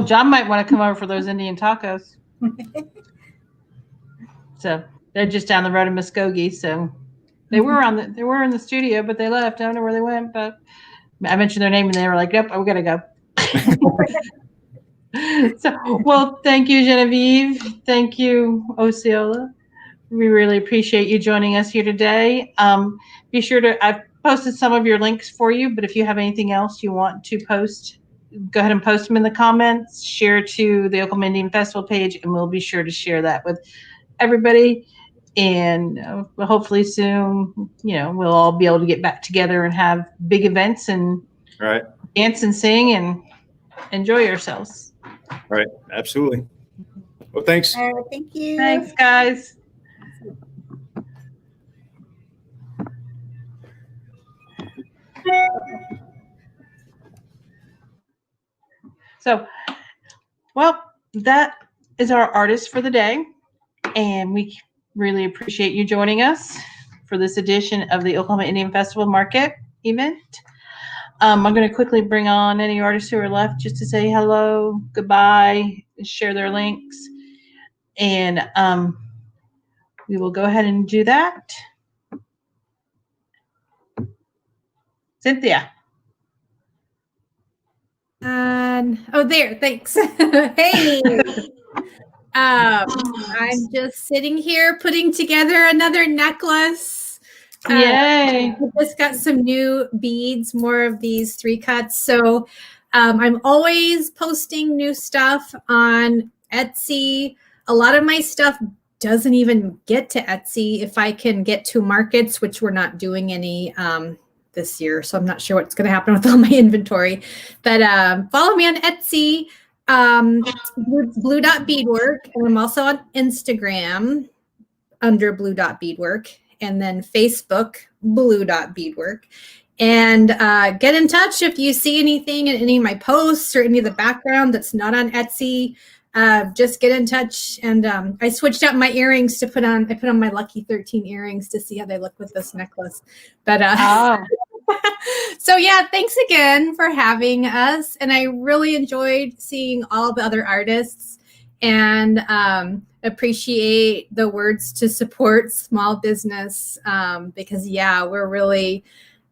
Speaker 1: John might want to come over for those Indian tacos. So they're just down the road in Muskogee. So they were in the studio, but they left. I don't know where they went, but I mentioned their name and they were like, "Yep, we gotta go." So, thank you, Genevieve. Thank you, Osceola. We really appreciate you joining us here today. Be sure I've posted some of your links for you, but if you have anything else you want to post, go ahead and post them in the comments, share to the Oklahoma Indian Festival page, and we'll be sure to share that with everybody. And hopefully soon, we'll all be able to get back together and have big events and dance and sing and enjoy yourselves.
Speaker 7: Right. Absolutely. Well, thanks.
Speaker 8: All right, thank you.
Speaker 1: Thanks, guys. So, that is our artist for the day, and we really appreciate you joining us for this edition of the Oklahoma Indian Festival Market event. I'm going to quickly bring on any artists who are left just to say hello, goodbye, share their links, and we will go ahead and do that. Cynthia.
Speaker 2: There, thanks. Hey. I'm just sitting here putting together another necklace.
Speaker 1: Yay.
Speaker 2: I just got some new beads, more of these 3 cuts. So I'm always posting new stuff on Etsy. A lot of my stuff doesn't even get to Etsy if I can get to markets, which we're not doing any this year. So I'm not sure what's going to happen with all my inventory. But follow me on Etsy. Blue Dot Beadwork, and I'm also on Instagram under Blue Dot Beadwork, and then Facebook Blue Dot Beadwork. And get in touch if you see anything in any of my posts or any of the background that's not on Etsy. Just get in touch. And I switched out my earrings to put on. I put on my Lucky 13 earrings to see how they look with this necklace. But so yeah, thanks again for having us. And I really enjoyed seeing all the other artists, and appreciate the words to support small business, because yeah, we're really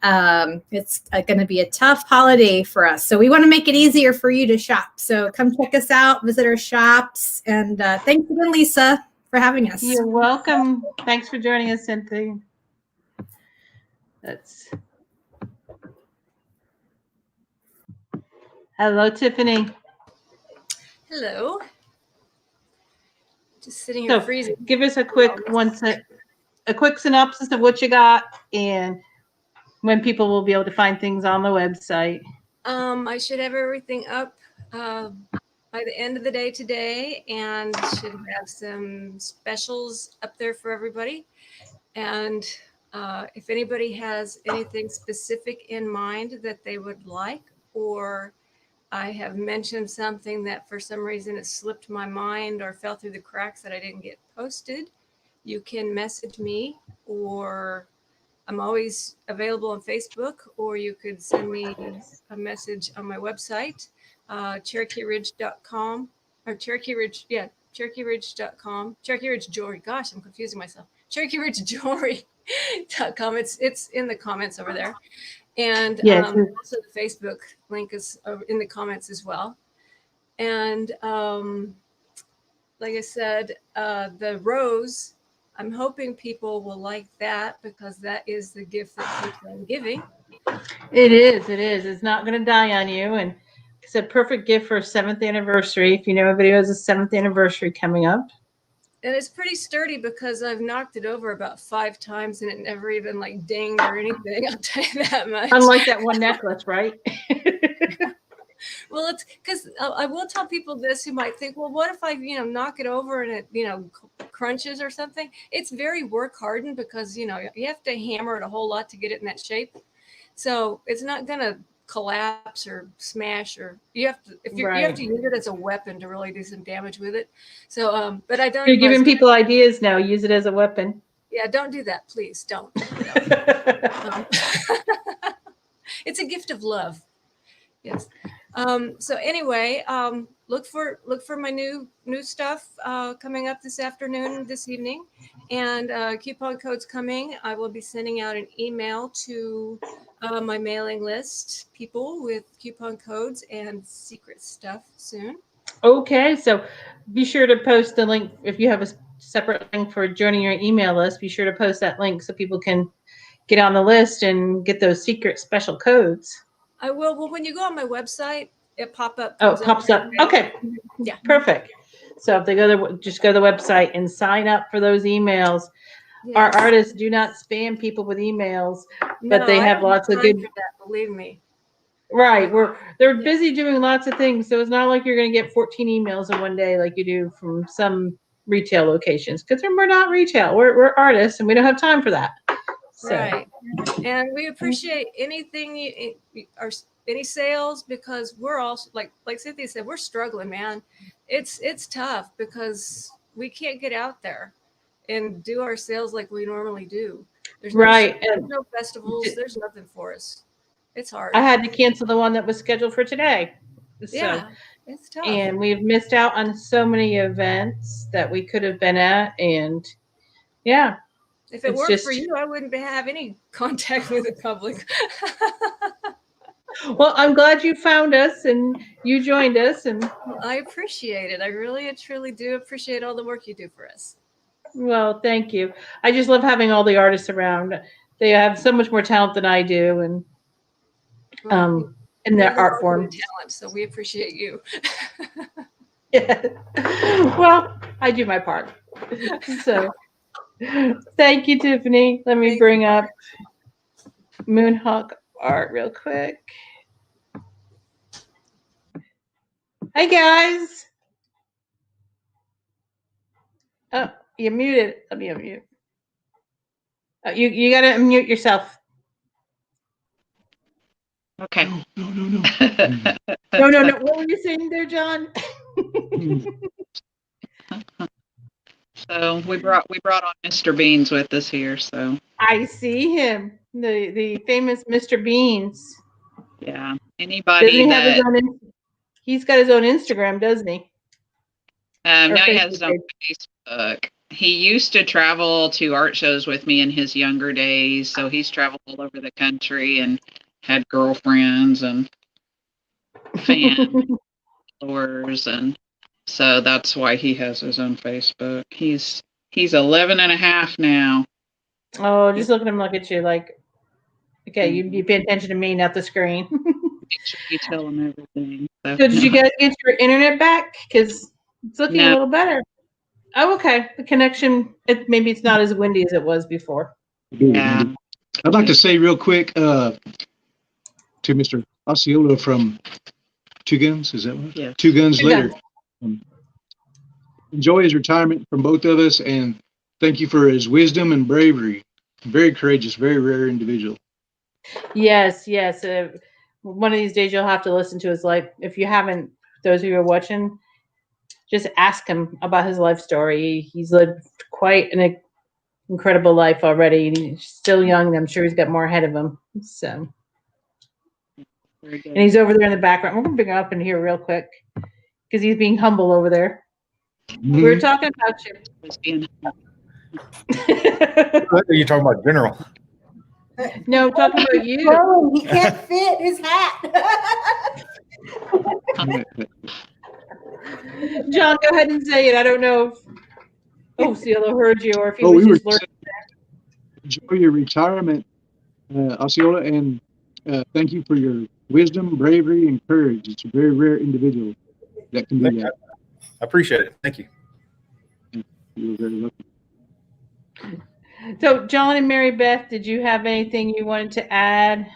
Speaker 2: it's going to be a tough holiday for us, so we want to make it easier for you to shop. So come check us out, visit our shops, and thanks again, Lisa, for having us.
Speaker 1: You're welcome. Thanks for joining us, Cynthia. Hello, Tiffany.
Speaker 5: Hello. Just sitting here
Speaker 1: So
Speaker 5: freezing.
Speaker 1: give us a quick synopsis of what you got and when people will be able to find things on the website.
Speaker 5: I should have everything up by the end of the day today, and should have some specials up there for everybody. And if anybody has anything specific in mind that they would like, or I have mentioned something that for some reason it slipped my mind or fell through the cracks that I didn't get posted, you can message me, or I'm always available on Facebook, or you could send me a message on my website, CherokeeRidge.com, or Cherokee Ridge, yeah, CherokeeRidge.com, Cherokee Ridge Jewelry. Gosh, I'm confusing myself. CherokeeRidgeJewelry.com. It's in the comments over there. And
Speaker 1: Yes.
Speaker 5: Also the Facebook link is in the comments as well. And like I said, the rose, I'm hoping people will like that, because that is the gift that keeps on giving.
Speaker 1: It is. It's not going to die on you. And it's a perfect gift for a 7th anniversary. If you know anybody who has a 7th anniversary coming up.
Speaker 5: And it's pretty sturdy, because I've knocked it over about 5 times and it never even like dinged or anything. I'll tell you that much.
Speaker 1: Unlike that one necklace, right?
Speaker 5: Well, it's because I will tell people this who might think, well, what if I, knock it over and it, crunches or something? It's very work hardened, because, you have to hammer it a whole lot to get it in that shape. So it's not going to collapse or smash, or you have to you have to use it as a weapon to really do some damage with it. So but I don't.
Speaker 1: You're giving people ideas now. Use it as a weapon.
Speaker 5: Yeah, don't do that, please. Don't. It's a gift of love. Yes. So anyway, look for my new stuff coming up this evening, and coupon codes coming. I will be sending out an email to my mailing list, people with coupon codes and secret stuff soon.
Speaker 1: Okay, so be sure to post the link. If you have a separate link for joining your email list, be sure to post that link so people can get on the list and get those secret special codes.
Speaker 5: I will. Well, when you go on my website, it pops up.
Speaker 1: Oh, it pops up. Okay.
Speaker 5: Yeah.
Speaker 1: Perfect. So if they just go to the website and sign up for those emails. Yes. Our artists do not spam people with emails, but they have lots of good.
Speaker 5: That, believe me.
Speaker 1: Right. They're busy doing lots of things, so it's not like you're going to get 14 emails in one day like you do from some retail locations, because we're not retail. We're artists, and we don't have time for that. So.
Speaker 5: Right. And we appreciate anything or any sales, because we're also like Cynthia said, we're struggling, man. It's tough because we can't get out there and do our sales like we normally do. There's no festivals. There's nothing for us. It's hard.
Speaker 1: I had to cancel the one that was scheduled for today.
Speaker 5: Yeah, it's tough.
Speaker 1: And we've missed out on so many events that we could have been at, and yeah.
Speaker 5: If it weren't for you, I wouldn't have any contact with the public.
Speaker 1: Well, I'm glad you found us and you joined us, and
Speaker 5: I appreciate it. I really and truly do appreciate all the work you do for us.
Speaker 1: Well, thank you. I just love having all the artists around. They have so much more talent than I do, and in their art form.
Speaker 5: Talent, so we appreciate you.
Speaker 1: Yeah. Well, I do my part. So. Thank you, Tiffany. Let me bring up Moonhawk Art real quick. Hi, guys. Oh, you're muted. Let me unmute. Oh, you got to unmute yourself.
Speaker 3: Okay.
Speaker 4: No.
Speaker 1: No. What were you saying there, John?
Speaker 3: So we brought on Mr. Beans with us here. So
Speaker 1: I see him, the famous Mr. Beans.
Speaker 3: yeah,
Speaker 1: Doesn't
Speaker 3: anybody
Speaker 1: he have his
Speaker 3: that
Speaker 1: own? He's got his own Instagram, doesn't he? Or
Speaker 3: now he has his
Speaker 1: Facebook
Speaker 3: own Facebook. He used to travel to art shows with me in his younger days, so he's traveled all over the country and had girlfriends and fan followers, and so that's why he has his own Facebook. He's 11 and a half now.
Speaker 1: Oh, just look at him, look at you, like, okay, you pay attention to me, not the screen.
Speaker 3: Make sure you tell him everything.
Speaker 1: So did you guys get your internet back? Because it's looking a
Speaker 3: No.
Speaker 1: little better. Oh, okay. The connection, maybe it's not as windy as it was before.
Speaker 3: Yeah.
Speaker 4: I'd like to say real quick to Mr. Osceola from Two Guns, is that what?
Speaker 3: Yeah.
Speaker 4: Two Guns
Speaker 1: Two
Speaker 4: Later.
Speaker 1: Guns.
Speaker 4: Enjoy his retirement from both of us, and thank you for his wisdom and bravery. Very courageous, very rare individual.
Speaker 1: Yes. One of these days you'll have to listen to his life. If you haven't, those of you who are watching, just ask him about his life story. He's lived quite an incredible life already. He's still young, and I'm sure he's got more ahead of him. So,
Speaker 3: Very good.
Speaker 1: and he's over there in the background. We're gonna bring him up in here real quick because he's being humble over there. We were talking about you.
Speaker 3: He's being-
Speaker 7: You're talking about General.
Speaker 1: No, talking about you.
Speaker 8: Oh, he can't fit his hat.
Speaker 1: John, go ahead and say it. I don't know if Cielo heard you or if he
Speaker 4: Oh,
Speaker 1: was
Speaker 4: we were
Speaker 1: just lurking.
Speaker 4: enjoy your retirement, Osceola, and thank you for your wisdom, bravery, and courage. It's a very rare individual that can do that.
Speaker 7: I appreciate it. Thank you.
Speaker 4: You're very welcome.
Speaker 1: So, John and Mary Beth, did you have anything you wanted to add?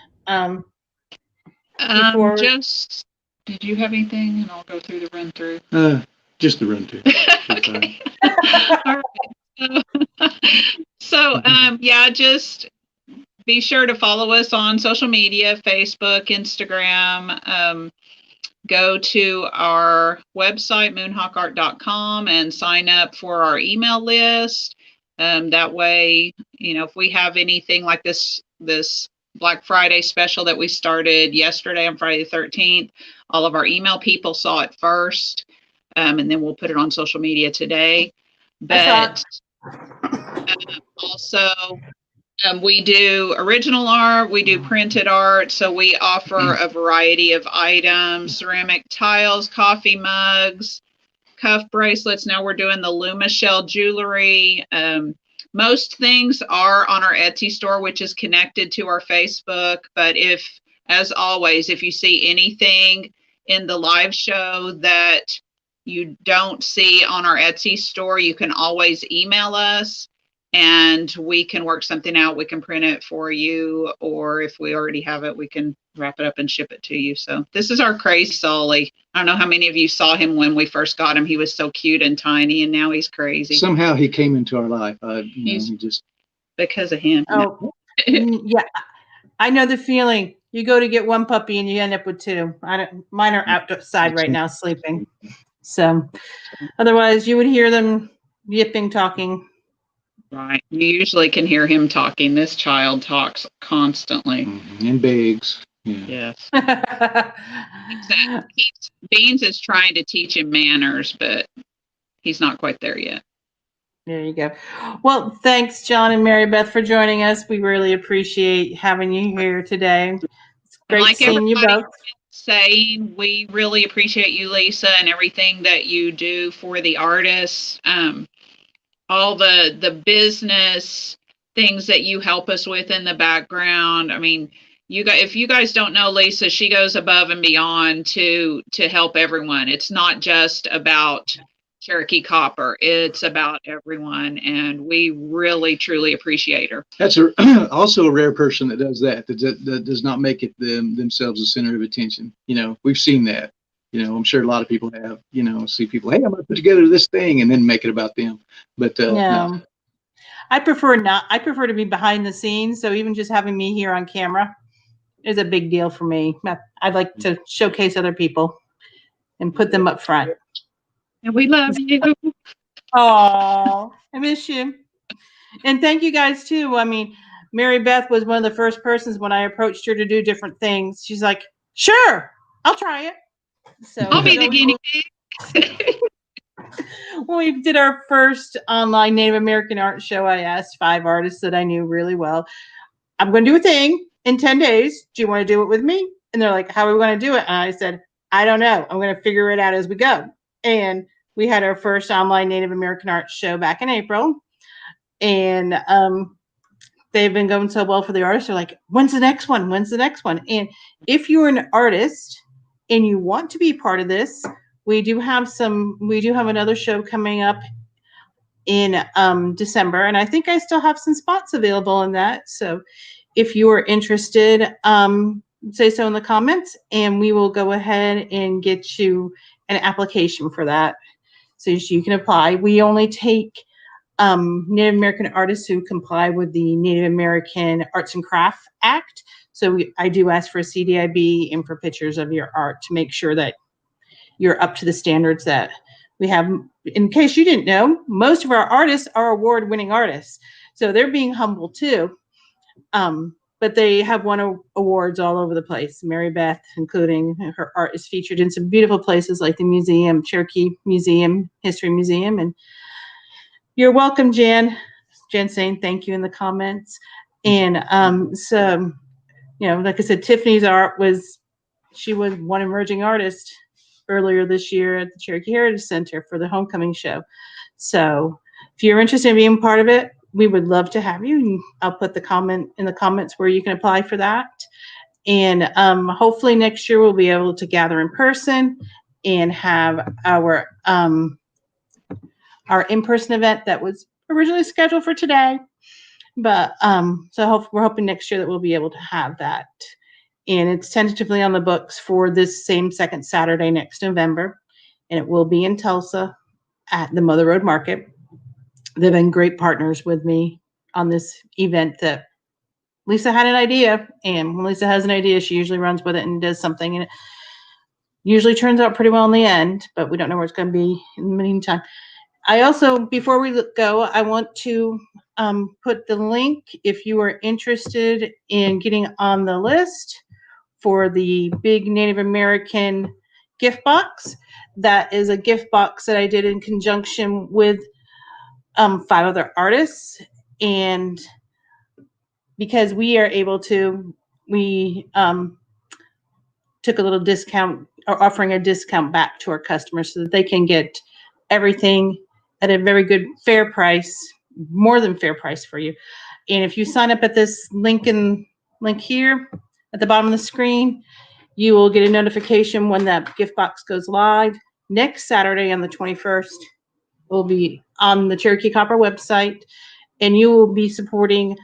Speaker 1: Before-
Speaker 3: Just, did you have anything? And I'll go through the run through.
Speaker 4: Just the run through.
Speaker 3: Okay. All right. So, yeah, just be sure to follow us on social media, Facebook, Instagram. Go to our website, moonhawkart.com, and sign up for our email list. That way, if we have anything like this Black Friday special that we started yesterday on Friday the 13th, all of our email people saw it first, and then we'll put it on social media today. But also, we do original art, we do printed art, so we offer a variety of items: ceramic tiles, coffee mugs, cuff bracelets. Now we're doing the Luma Shell jewelry. Most things are on our Etsy store, which is connected to our Facebook. But as always, if you see anything in the live show that you don't see on our Etsy store, you can always email us and we can work something out. We can print it for you, or if we already have it, we can wrap it up and ship it to you. So this is our crazy Sully. I don't know how many of you saw him when we first got him. He was so cute and tiny, and now he's crazy.
Speaker 4: Somehow he came into our life. He just
Speaker 3: Because of him.
Speaker 1: Oh, yeah. I know the feeling. You go to get one puppy and you end up with two. Mine are outside right now sleeping. So otherwise you would hear them yipping, talking.
Speaker 3: Right. You usually can hear him talking. This child talks constantly.
Speaker 4: and begs. Yeah.
Speaker 3: Yes. Beans is trying to teach him manners, but he's not quite there yet.
Speaker 1: There you go. Well, thanks, John and Mary Beth, for joining us. We really appreciate having you here today. It's great
Speaker 3: like
Speaker 1: seeing you
Speaker 3: everybody
Speaker 1: both.
Speaker 3: Saying, we really appreciate you, Lisa, and everything that you do for the artists. All the business things that you help us with in the background. I mean, if you guys don't know Lisa, she goes above and beyond to help everyone. It's not just about Cherokee Copper. It's about everyone, and we really, truly appreciate her.
Speaker 4: That's also a rare person that does that does not make it themselves the center of attention. We've seen that. You know, I'm sure a lot of people have, you know, see people, hey, I'm going to put together this thing and then make it about them. But no.
Speaker 1: No, I prefer not. I prefer to be behind the scenes. So even just having me here on camera is a big deal for me. I'd like to showcase other people and put them up front.
Speaker 3: And we love you.
Speaker 1: Oh, I miss you. And thank you guys too. I mean, Mary Beth was one of the first persons when I approached her to do different things. She's like, sure, I'll try it. So
Speaker 3: I'll be the guinea pig.
Speaker 1: when we did our first online Native American art show, I asked 5 artists that I knew really well, I'm going to do a thing in 10 days. Do you want to do it with me? And they're like, how are we going to do it? And I said, I don't know. I'm going to figure it out as we go. And we had our first online Native American art show back in April. And they've been going so well for the artists. They're like, when's the next one? When's the next one? And if you're an artist and you want to be part of this, we do have another show coming up in December. And I think I still have some spots available in that. So if you are interested, say so in the comments and we will go ahead and get you an application for that. So you can apply. We only take Native American artists who comply with the Native American Arts and Crafts Act. So I do ask for a CDIB and for pictures of your art to make sure that you're up to the standards that we have. In case you didn't know, most of our artists are award-winning artists. So they're being humble too. But they have won awards all over the place. Mary Beth, including her art, is featured in some beautiful places like the museum, Cherokee Museum, History Museum. And you're welcome, Jan. Jan saying thank you in the comments. And so, you know, like I said, Tiffany's art she was one emerging artist earlier this year at the Cherokee Heritage Center for the homecoming show. So if you're interested in being part of it, we would love to have you. I'll put the comment in the comments where you can apply for that. And hopefully next year we'll be able to gather in person and have our in-person event that was originally scheduled for today. But so we're hoping next year that we'll be able to have that. And it's tentatively on the books for this same second Saturday next November. And it will be in Tulsa at the Mother Road Market. They've been great partners with me on this event that Lisa had an idea. And when Lisa has an idea, she usually runs with it and does something. And it usually turns out pretty well in the end, but we don't know where it's going to be in the meantime. I also, before we go, I want to put the link if you are interested in getting on the list for the big Native American gift box. That is a gift box that I did in conjunction with 5 other artists. And because we are able to, we took a little discount or offering a discount back to our customers so that they can get everything at a very good, fair price, more than fair price for you. And if you sign up at this link here at the bottom of the screen, you will get a notification when that gift box goes live. Next Saturday on the 21st, will be on the Cherokee Copper website, and you will be supporting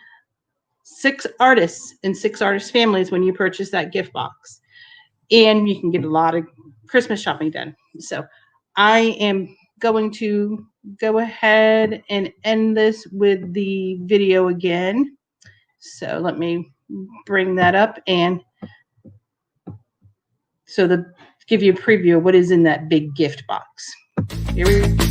Speaker 1: 6 artists and 6 artist families when you purchase that gift box. And you can get a lot of Christmas shopping done. So I am going to go ahead and end this with the video again. So let me bring that up and so give you a preview of what is in that big gift box. Here we go.